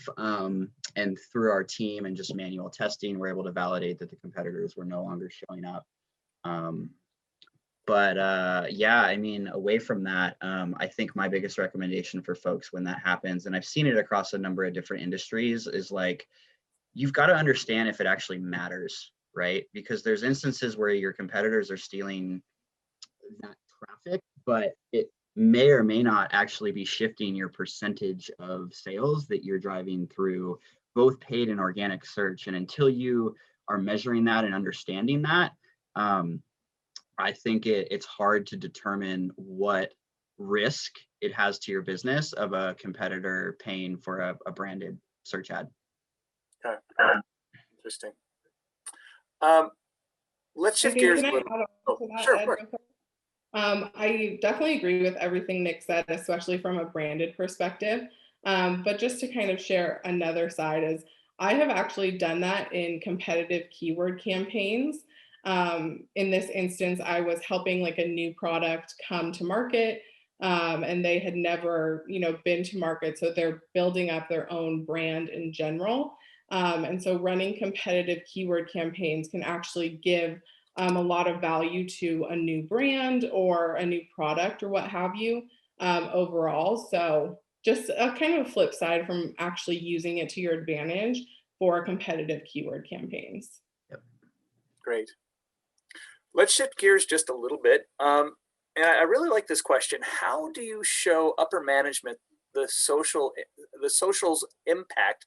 and through our team and just manual testing, we're able to validate that the competitors were no longer showing up. Yeah, I mean, away from that, I think my biggest recommendation for folks when that happens, and I've seen it across a number of different industries, is like, you've got to understand if it actually matters, right? Because there's instances where your competitors are stealing that traffic, but it may or may not actually be shifting your percentage of sales that you're driving through both paid and organic search. And until you are measuring that and understanding that, I think it's hard to determine what risk it has to your business of a competitor paying for a branded search ad.
Okay. Interesting. Let's shift gears a little. Sure.
I definitely agree with everything Nick said, especially from a branded perspective. But just to kind of share another side is, I have actually done that in competitive keyword campaigns. In this instance, I was helping like a new product come to market, and they had never, been to market. So they're building up their own brand in general. And so running competitive keyword campaigns can actually give a lot of value to a new brand or a new product or what have you overall. So just a kind of a flip side from actually using it to your advantage for competitive keyword campaigns.
Yep.
Great. Let's shift gears just a little bit. And I really like this question. How do you show upper management the social's impact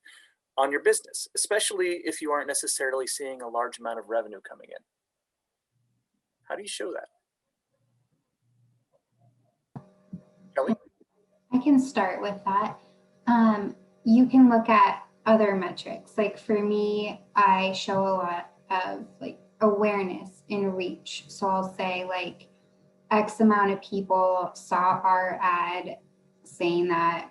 on your business, especially if you aren't necessarily seeing a large amount of revenue coming in? How do you show that? Kelly?
I can start with that. You can look at other metrics. Like for me, I show a lot of like awareness and reach. So I'll say like X amount of people saw our ad saying that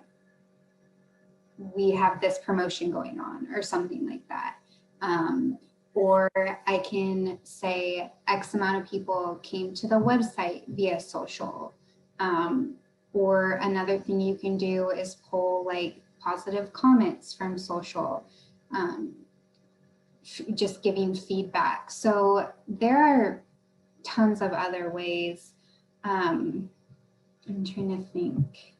we have this promotion going on or something like that. Or I can say X amount of people came to the website via social. Or another thing you can do is pull like positive comments from social, just giving feedback. So there are tons of other ways. I'm trying to think.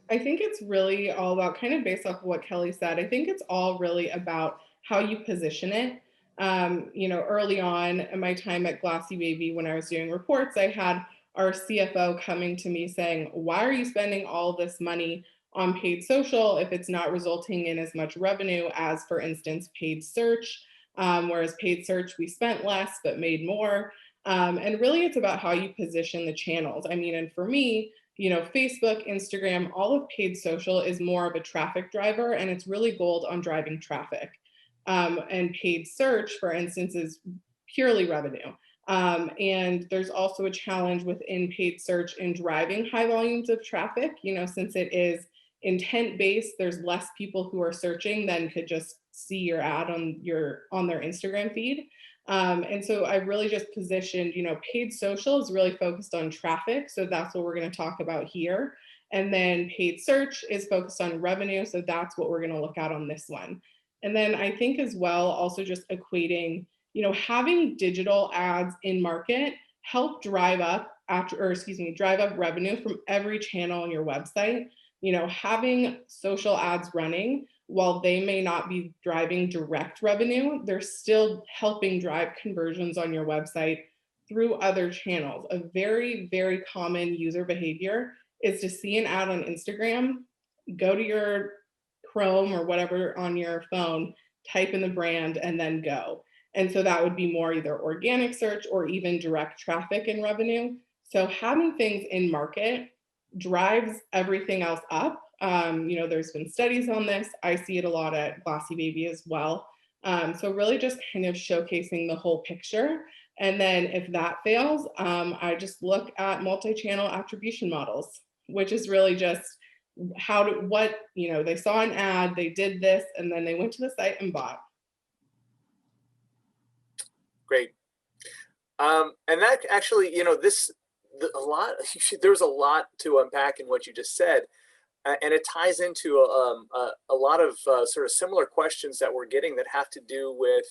I think it's really all about, kind of based off of what Kelly said, I think it's all really about how you position it. Early on in my time at Glassybaby, when I was doing reports, I had our CFO coming to me saying, why are you spending all this money on paid social if it's not resulting in as much revenue as, for instance, paid search? Whereas paid search, we spent less but made more. And really, it's about how you position the channels. I mean, and for me, Facebook, Instagram, all of paid social is more of a traffic driver, and it's really gold on driving traffic. And paid search, for instance, is purely revenue. And there's also a challenge within paid search in driving high volumes of traffic. Since it is intent based, there's less people who are searching than could just see your ad on their Instagram feed. And so I really just positioned, paid social is really focused on traffic. So that's what we're going to talk about here. And then paid search is focused on revenue. So that's what we're going to look at on this one. And then I think as well, also just equating, having digital ads in market help drive up revenue from every channel on your website. Having social ads running, while they may not be driving direct revenue, they're still helping drive conversions on your website through other channels. A very, very common user behavior is to see an ad on Instagram, go to your Chrome or whatever on your phone, type in the brand, and then go. And so that would be more either organic search or even direct traffic and revenue. So having things in market drives everything else up. There's been studies on this. I see it a lot at Glassybaby as well. So really just kind of showcasing the whole picture. And then if that fails, I just look at multi-channel attribution models, which is really just they saw an ad, they did this, and then they went to the site and bought.
Great. And that actually, there's a lot to unpack in what you just said. And it ties into a lot of sort of similar questions that we're getting that have to do with,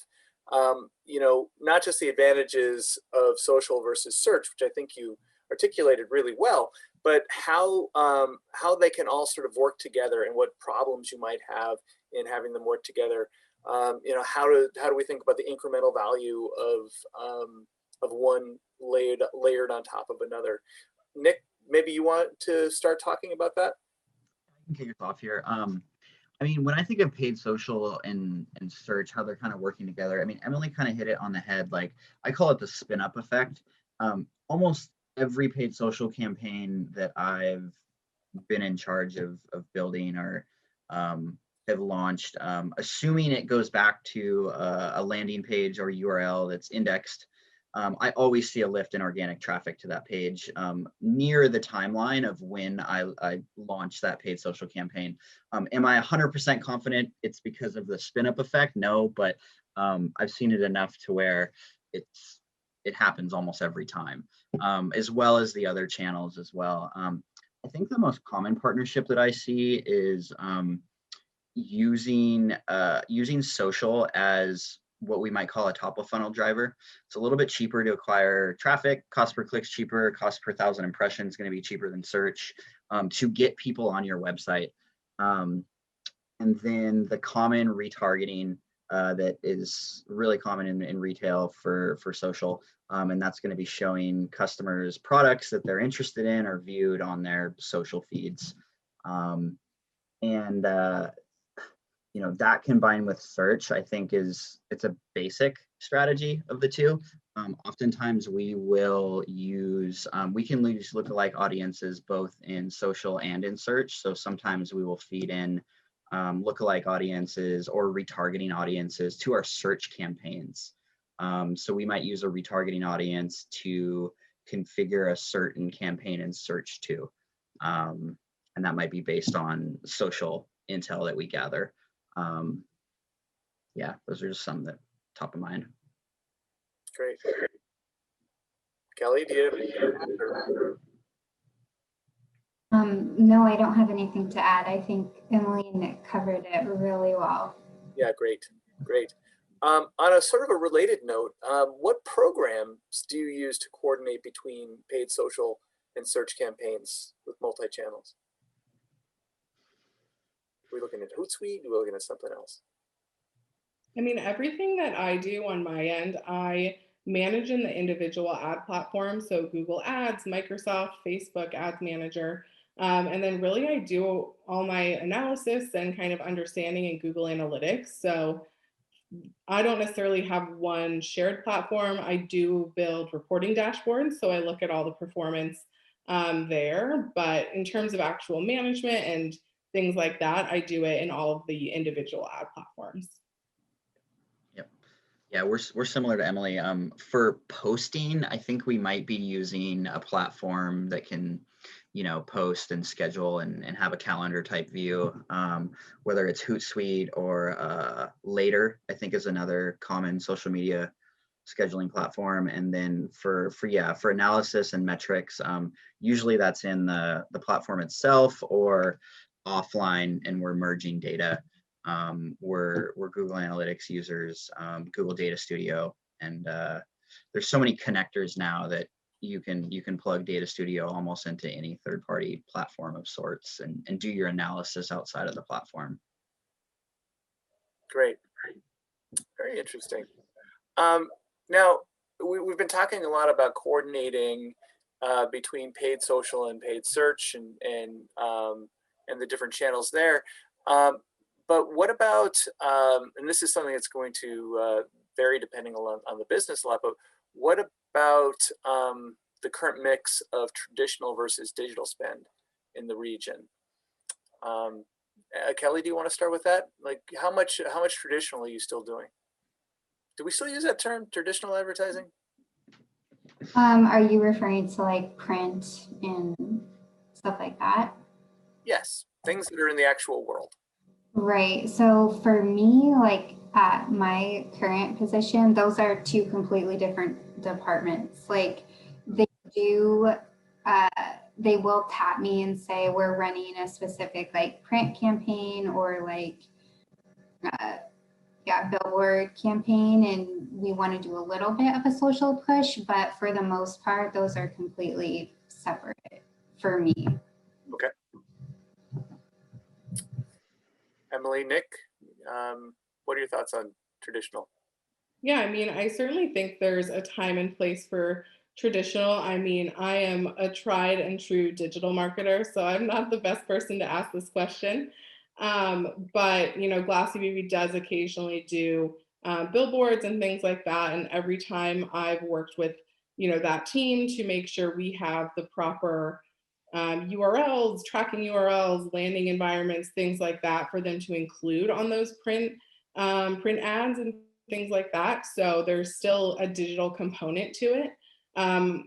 not just the advantages of social versus search, which I think you articulated really well, but how they can all sort of work together and what problems you might have in having them work together. How do we think about the incremental value of one layered on top of another? Nick, maybe you want to start talking about that?
I can kick us off here. When I think of paid social and search, how they're kind of working together, Emily kind of hit it on the head. Like, I call it the spin up effect. Almost every paid social campaign that I've been in charge of building or have launched, assuming it goes back to a landing page or URL that's indexed, I always see a lift in organic traffic to that page near the timeline of when I launched that paid social campaign. Am I 100% confident it's because of the spin up effect? No, but I've seen it enough to where it happens almost every time, as well as the other channels as well. I think the most common partnership that I see is using social as what we might call a top of funnel driver. It's a little bit cheaper to acquire traffic, cost per click's cheaper, cost per 1,000 impressions is going to be cheaper than search, to get people on your website. And then the common retargeting that is really common in retail for social, and that's going to be showing customers products that they're interested in or viewed on their social feeds. You know, that combined with search, I think it's a basic strategy of the two. Oftentimes we will use, we can use lookalike audiences both in social and in search. So sometimes we will feed in lookalike audiences or retargeting audiences to our search campaigns. So we might use a retargeting audience to configure a certain campaign in search too. And that might be based on social intel that we gather. Yeah, those are just some that top of mind.
Great. Kelly, do you have any?
No, I don't have anything to add. I think Emily and Nick covered it really well.
Yeah, great, great. On a sort of a related note, what programs do you use to coordinate between paid social and search campaigns with multi-channels? Are we looking at Hootsuite? Are we looking at something else?
I mean, everything that I do on my end, I manage in the individual ad platforms. So Google Ads, Microsoft, Facebook Ads Manager. And then really I do all my analysis and kind of understanding in Google Analytics. So I don't necessarily have one shared platform. I do build reporting dashboards. So I look at all the performance there. But in terms of actual management and things like that, I do it in all of the individual ad platforms.
Yeah, we're similar to Emily. For posting, I think we might be using a platform that can, you know, post and schedule and have a calendar type view. Whether it's Hootsuite or Later, I think is another common social media scheduling platform. And then for analysis and metrics, usually that's in the platform itself or offline, and we're merging data. We're Google Analytics users, Google Data Studio, and there's so many connectors now that you can plug Data Studio almost into any third-party platform of sorts and do your analysis outside of the platform.
Great, very interesting. Now we've been talking a lot about coordinating between paid social and paid search and the different channels there. But what about, and this is something that's going to vary depending on the business a lot, but what about the current mix of traditional versus digital spend in the region? Kelly, do you want to start with that? Like how much traditional are you still doing? Do we still use that term, traditional advertising?
Are you referring to like print and stuff like that?
Yes, things that are in the actual world.
Right. So for me, like at my current position, those are two completely different departments. Like they do, they will tap me and say, we're running a specific like print campaign or like, billboard campaign, and we want to do a little bit of a social push, but for the most part, those are completely separate for me.
Okay. Emily, Nick, what are your thoughts on traditional?
Yeah, I mean, I certainly think there's a time and place for traditional. I mean, I am a tried and true digital marketer, so I'm not the best person to ask this question. But, you know, Glassybaby does occasionally do billboards and things like that. And every time I've worked with, you know, that team to make sure we have the proper URLs, tracking URLs, landing environments, things like that for them to include on those print ads and things like that. So there's still a digital component to it.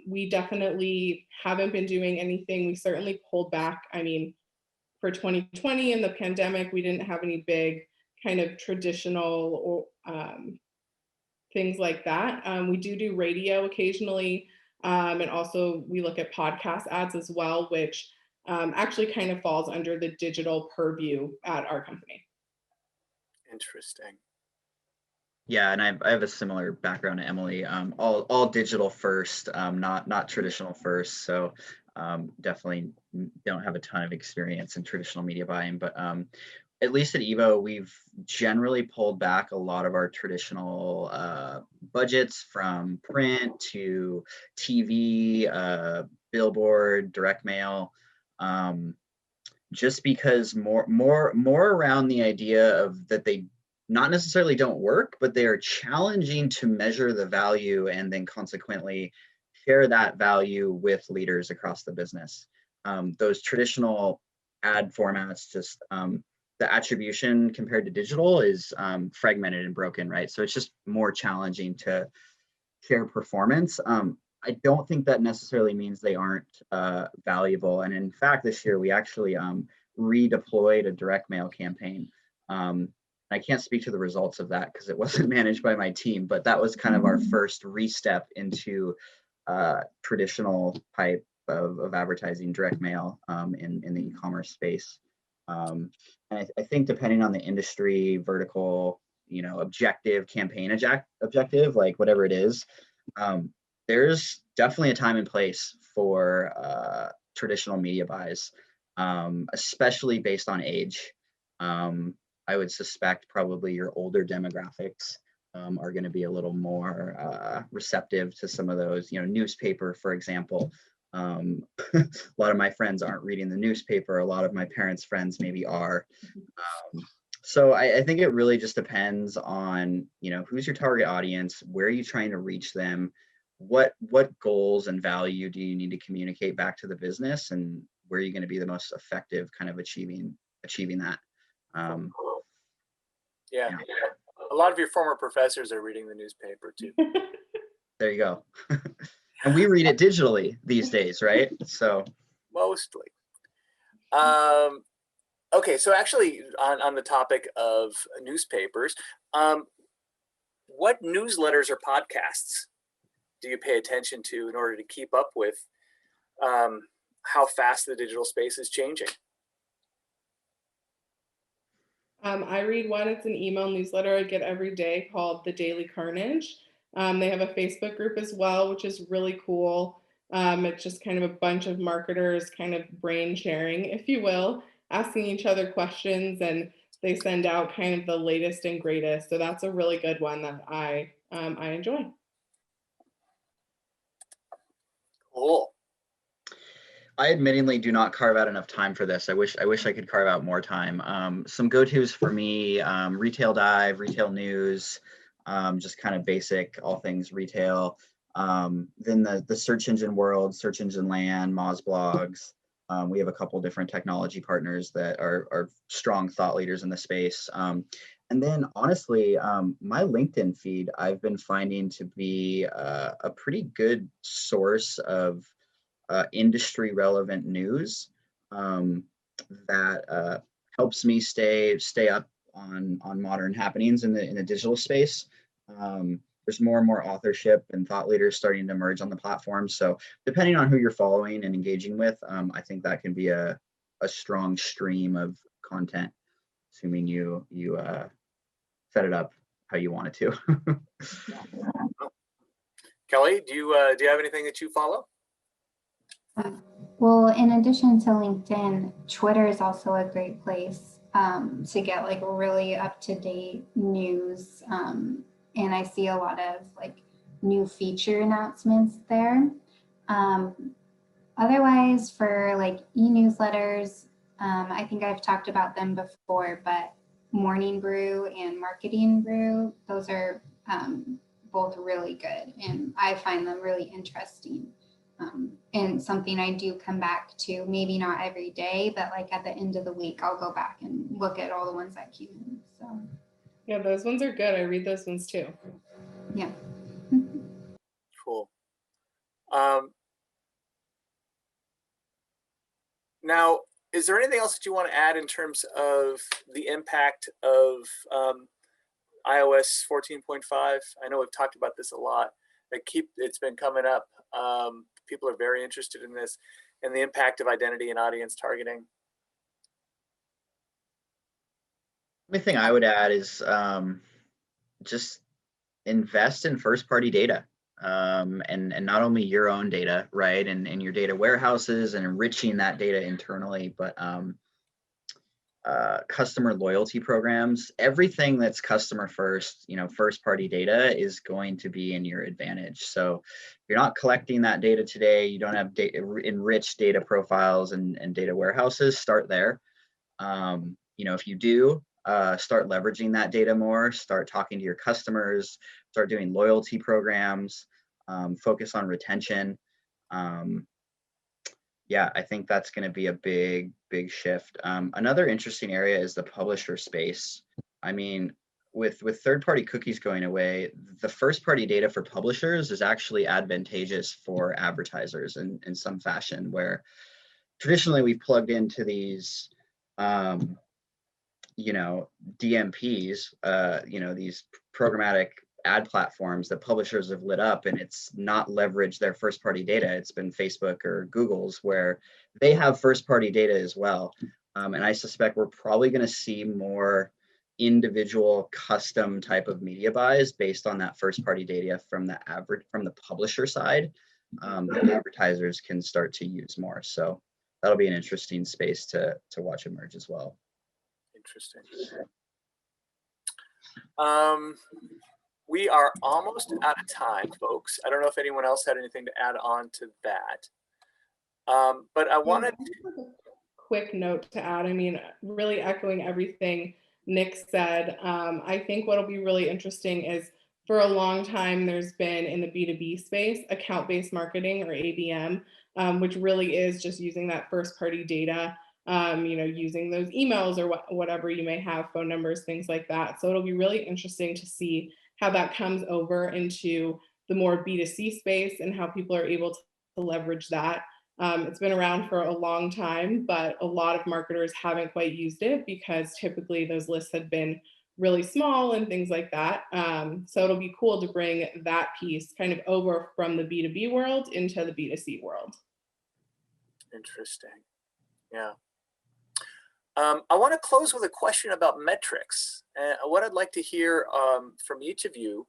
We definitely haven't been doing anything. We certainly pulled back. I mean, for 2020 and the pandemic, we didn't have any big kind of traditional things like that. We do radio occasionally. And also we look at podcast ads as well, which actually kind of falls under the digital purview at our company.
Interesting.
Yeah, and I have a similar background to Emily. All digital first, not traditional first. So definitely don't have a ton of experience in traditional media buying, but at least at Evo, we've generally pulled back a lot of our traditional budgets from print to TV, billboard, direct mail. Just because more around the idea of that they not necessarily don't work, but they are challenging to measure the value and then consequently share that value with leaders across the business. Those traditional ad formats, just the attribution compared to digital is fragmented and broken, right? So it's just more challenging to share performance. I don't think that necessarily means they aren't valuable. And in fact, this year we actually redeployed a direct mail campaign. I can't speak to the results of that because it wasn't managed by my team, but that was kind of our first re-step into traditional type of advertising, direct mail in the e-commerce space. And I think depending on the industry, vertical, objective, campaign objective, like whatever it is, there's definitely a time and place for traditional media buys, especially based on age. I would suspect probably your older demographics are going to be a little more receptive to some of those, newspaper, for example. A lot of my friends aren't reading the newspaper. A lot of my parents' friends maybe are. So I think it really just depends on, who's your target audience, where are you trying to reach them, what goals and value do you need to communicate back to the business, and where are you going to be the most effective kind of achieving that.
Yeah. A lot of your former professors are reading the newspaper too.
There you go. And we read it digitally these days, right? So
mostly. Okay, so actually on the topic of newspapers, what newsletters or podcasts do you pay attention to in order to keep up with how fast the digital space is changing?
I read one. It's an email newsletter I get every day called The Daily Carnage. They have a Facebook group as well, which is really cool. It's just kind of a bunch of marketers kind of brain sharing, if you will, asking each other questions, and they send out kind of the latest and greatest. So that's a really good one that I enjoy.
Cool.
I admittingly do not carve out enough time for this. I wish I could carve out more time. Some go-tos for me: Retail Dive, Retail News, just kind of basic, all things retail. Then the search engine world, Search Engine Land, Moz Blogs. We have a couple different technology partners that are strong thought leaders in the space. And then honestly, my LinkedIn feed I've been finding to be a pretty good source of industry relevant news that helps me stay up on modern happenings in the digital space. There's more and more authorship and thought leaders starting to emerge on the platform. So depending on who you're following and engaging with, I think that can be a strong stream of content, assuming you set it up how you want it to.
Kelly, do you have anything that you follow?
Well, in addition to LinkedIn, Twitter is also a great place to get like really up-to-date news. And I see a lot of like new feature announcements there. Otherwise, for like e-newsletters, I think I've talked about them before, but Morning Brew and Marketing Brew, those are both really good, and I find them really interesting. And something I do come back to, maybe not every day, but like at the end of the week, I'll go back and look at all the ones that came in. So
yeah, those ones are good. I read those ones too.
Yeah.
Cool. Now, is there anything else that you want to add in terms of the impact of iOS 14.5? I know we've talked about this a lot. It's been coming up. People are very interested in this and the impact of identity and audience targeting.
The only thing I would add is just invest in first-party data, and not only your own data, right, and your data warehouses and enriching that data internally, but customer loyalty programs, everything that's customer first, first party data is going to be in your advantage. So if you're not collecting that data today, you don't have enriched data profiles and data warehouses, start there. If you do, start leveraging that data more, start talking to your customers, start doing loyalty programs, focus on retention. Yeah, I think that's going to be a big shift. Another interesting area is the publisher space. I mean, with third-party cookies going away, the first-party data for publishers is actually advantageous for advertisers in some fashion, where traditionally we've plugged into these, DMPs, these programmatic ad platforms that publishers have lit up, and it's not leveraged their first party data. It's been Facebook or Google's, where they have first party data as well. And I suspect we're probably going to see more individual custom type of media buys based on that first party data from the publisher side, that advertisers can start to use more. So that'll be an interesting space to watch emerge as well.
Interesting. We are almost out of time, folks. I don't know if anyone else had anything to add on to that. But I wanted
a quick note to add. I mean, really echoing everything Nick said. I think what'll be really interesting is, for a long time, there's been in the B2B space, account-based marketing, or ABM, which really is just using that first-party data, using those emails or whatever you may have, phone numbers, things like that. So it'll be really interesting to see how that comes over into the more B2C space and how people are able to leverage that. It's been around for a long time, but a lot of marketers haven't quite used it because typically those lists have been really small and things like that. So it'll be cool to bring that piece kind of over from the B2B world into the B2C world.
Interesting. Yeah. I want to close with a question about metrics. What I'd like to hear from each of you,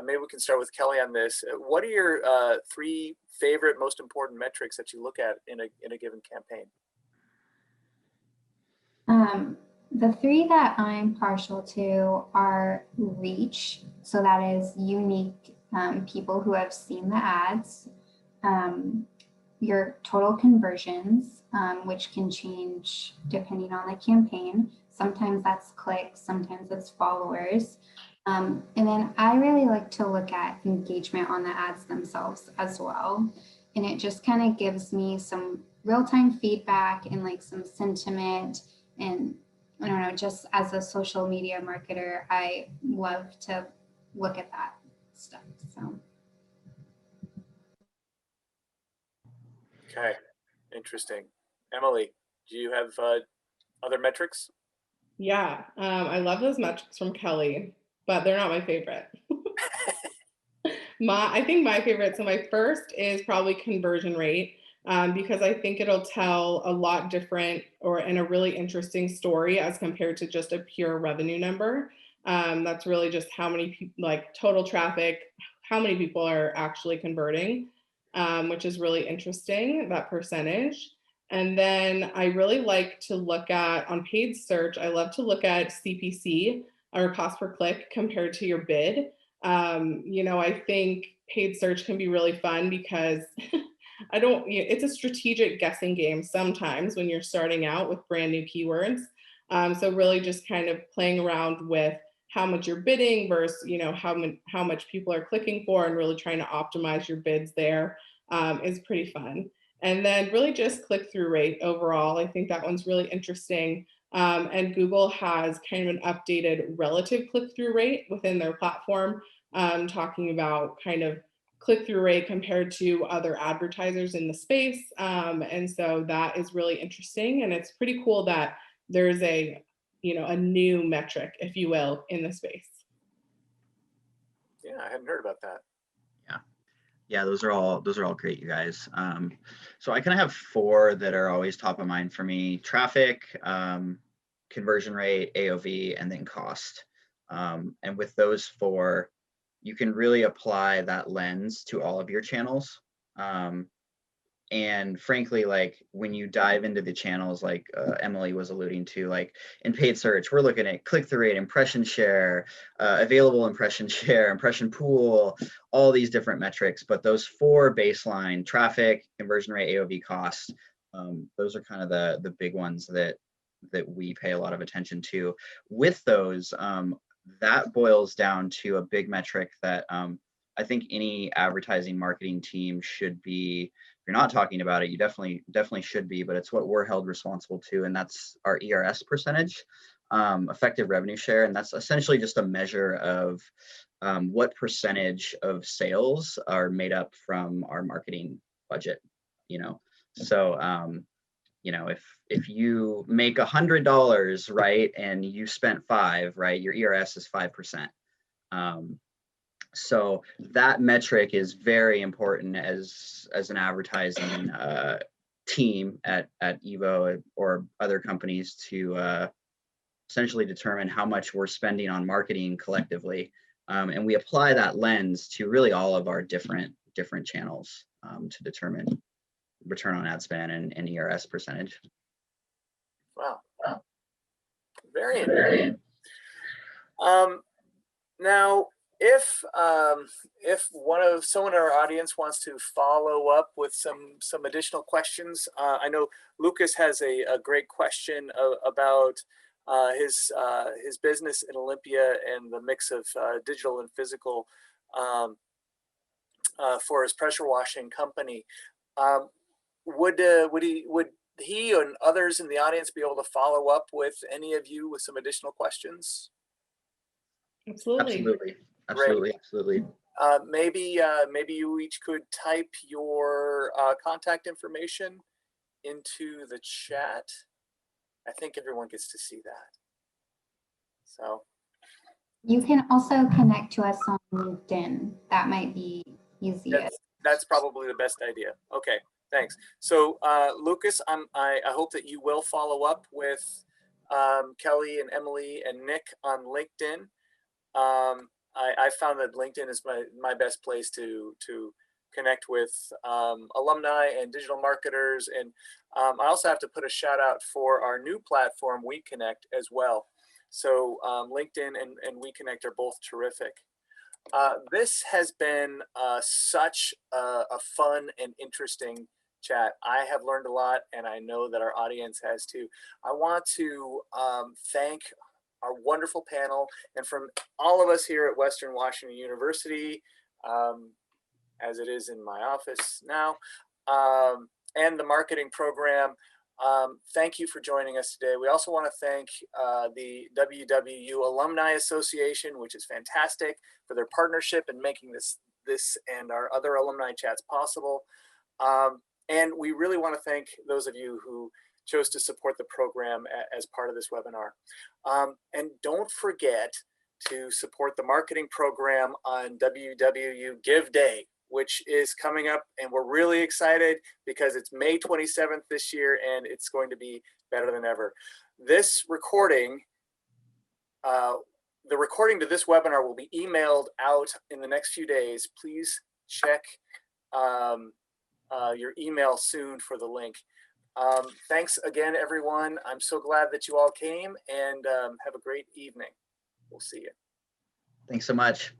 maybe we can start with Kelly on this. What are your 3 favorite, most important metrics that you look at in a given campaign?
The 3 that I'm partial to are reach. So that is unique people who have seen the ads. Your total conversions, which can change depending on the campaign. Sometimes that's clicks, sometimes it's followers. And then I really like to look at engagement on the ads themselves as well. And it just kind of gives me some real-time feedback and like some sentiment. And I don't know, just as a social media marketer, I love to look at that stuff. So.
Okay, interesting. Emily, do you have other metrics?
Yeah, I love those metrics from Kelly, but they're not my favorite. I think my favorite, so my first is probably conversion rate, because I think it'll tell a lot different and a really interesting story as compared to just a pure revenue number. That's really just how many people, like total traffic, how many people are actually converting, which is really interesting, that percentage. And then I really like to look at, on paid search, I love to look at CPC, or cost per click, compared to your bid. I think paid search can be really fun because it's a strategic guessing game sometimes when you're starting out with brand new keywords. So really just kind of playing around with how much you're bidding versus, how much people are clicking for, and really trying to optimize your bids there is pretty fun. And then really just click-through rate overall. I think that one's really interesting. And Google has kind of an updated relative click-through rate within their platform, talking about kind of click-through rate compared to other advertisers in the space. And so that is really interesting. And it's pretty cool that there's a new metric, if you will, in the space.
Yeah, I hadn't heard about that.
Yeah, those are all great, you guys. So I kind of have 4 that are always top of mind for me: traffic, conversion rate, AOV, and then cost. And with those 4, you can really apply that lens to all of your channels. And frankly, like when you dive into the channels, like Emily was alluding to, like in paid search, we're looking at click-through rate, impression share, available impression share, impression pool, all these different metrics. But those 4 baseline: traffic, conversion rate, AOV, cost, those are kind of the big ones that we pay a lot of attention to. With those, that boils down to a big metric that I think any advertising marketing team should be. If you're not talking about it, you definitely should be, but it's what we're held responsible to, and that's our ERS percentage, effective revenue share, and that's essentially just a measure of what percentage of sales are made up from our marketing budget. So if you make $100, right, and you spent $5, right, your ERS is 5%. So that metric is very important as an advertising team at Evo or other companies to essentially determine how much we're spending on marketing collectively. And we apply that lens to really all of our different channels to determine return on ad spend and ERS percentage.
Wow. Very interesting. Now, if someone in our audience wants to follow up with some additional questions, I know Lucas has a great question about his business in Olympia and the mix of digital and physical for his pressure washing company. Would he and others in the audience be able to follow up with any of you with some additional questions?
Absolutely.
Absolutely.
Maybe you each could type your contact information into the chat. I think everyone gets to see that. So
you can also connect to us on LinkedIn. That might be easiest.
That's probably the best idea. Okay, thanks. So Lucas, I hope that you will follow up with Kelly and Emily and Nick on LinkedIn. I found that LinkedIn is my best place to connect with alumni and digital marketers. And I also have to put a shout out for our new platform, WeConnect, as well. So LinkedIn and WeConnect are both terrific. This has been such a fun and interesting chat. I have learned a lot, and I know that our audience has too. I want to thank our wonderful panel, and from all of us here at Western Washington University, as it is in my office now, and the marketing program. Thank you for joining us today. We also want to thank the WWU Alumni Association, which is fantastic, for their partnership in making this and our other alumni chats possible. And we really want to thank those of you who chose to support the program as part of this webinar. And don't forget to support the marketing program on WWU Give Day, which is coming up, and we're really excited because it's May 27th this year, and it's going to be better than ever. This recording, the recording to this webinar will be emailed out in the next few days. Please check your email soon for the link. Thanks again, everyone. I'm so glad that you all came, and have a great evening. We'll see you.
Thanks so much.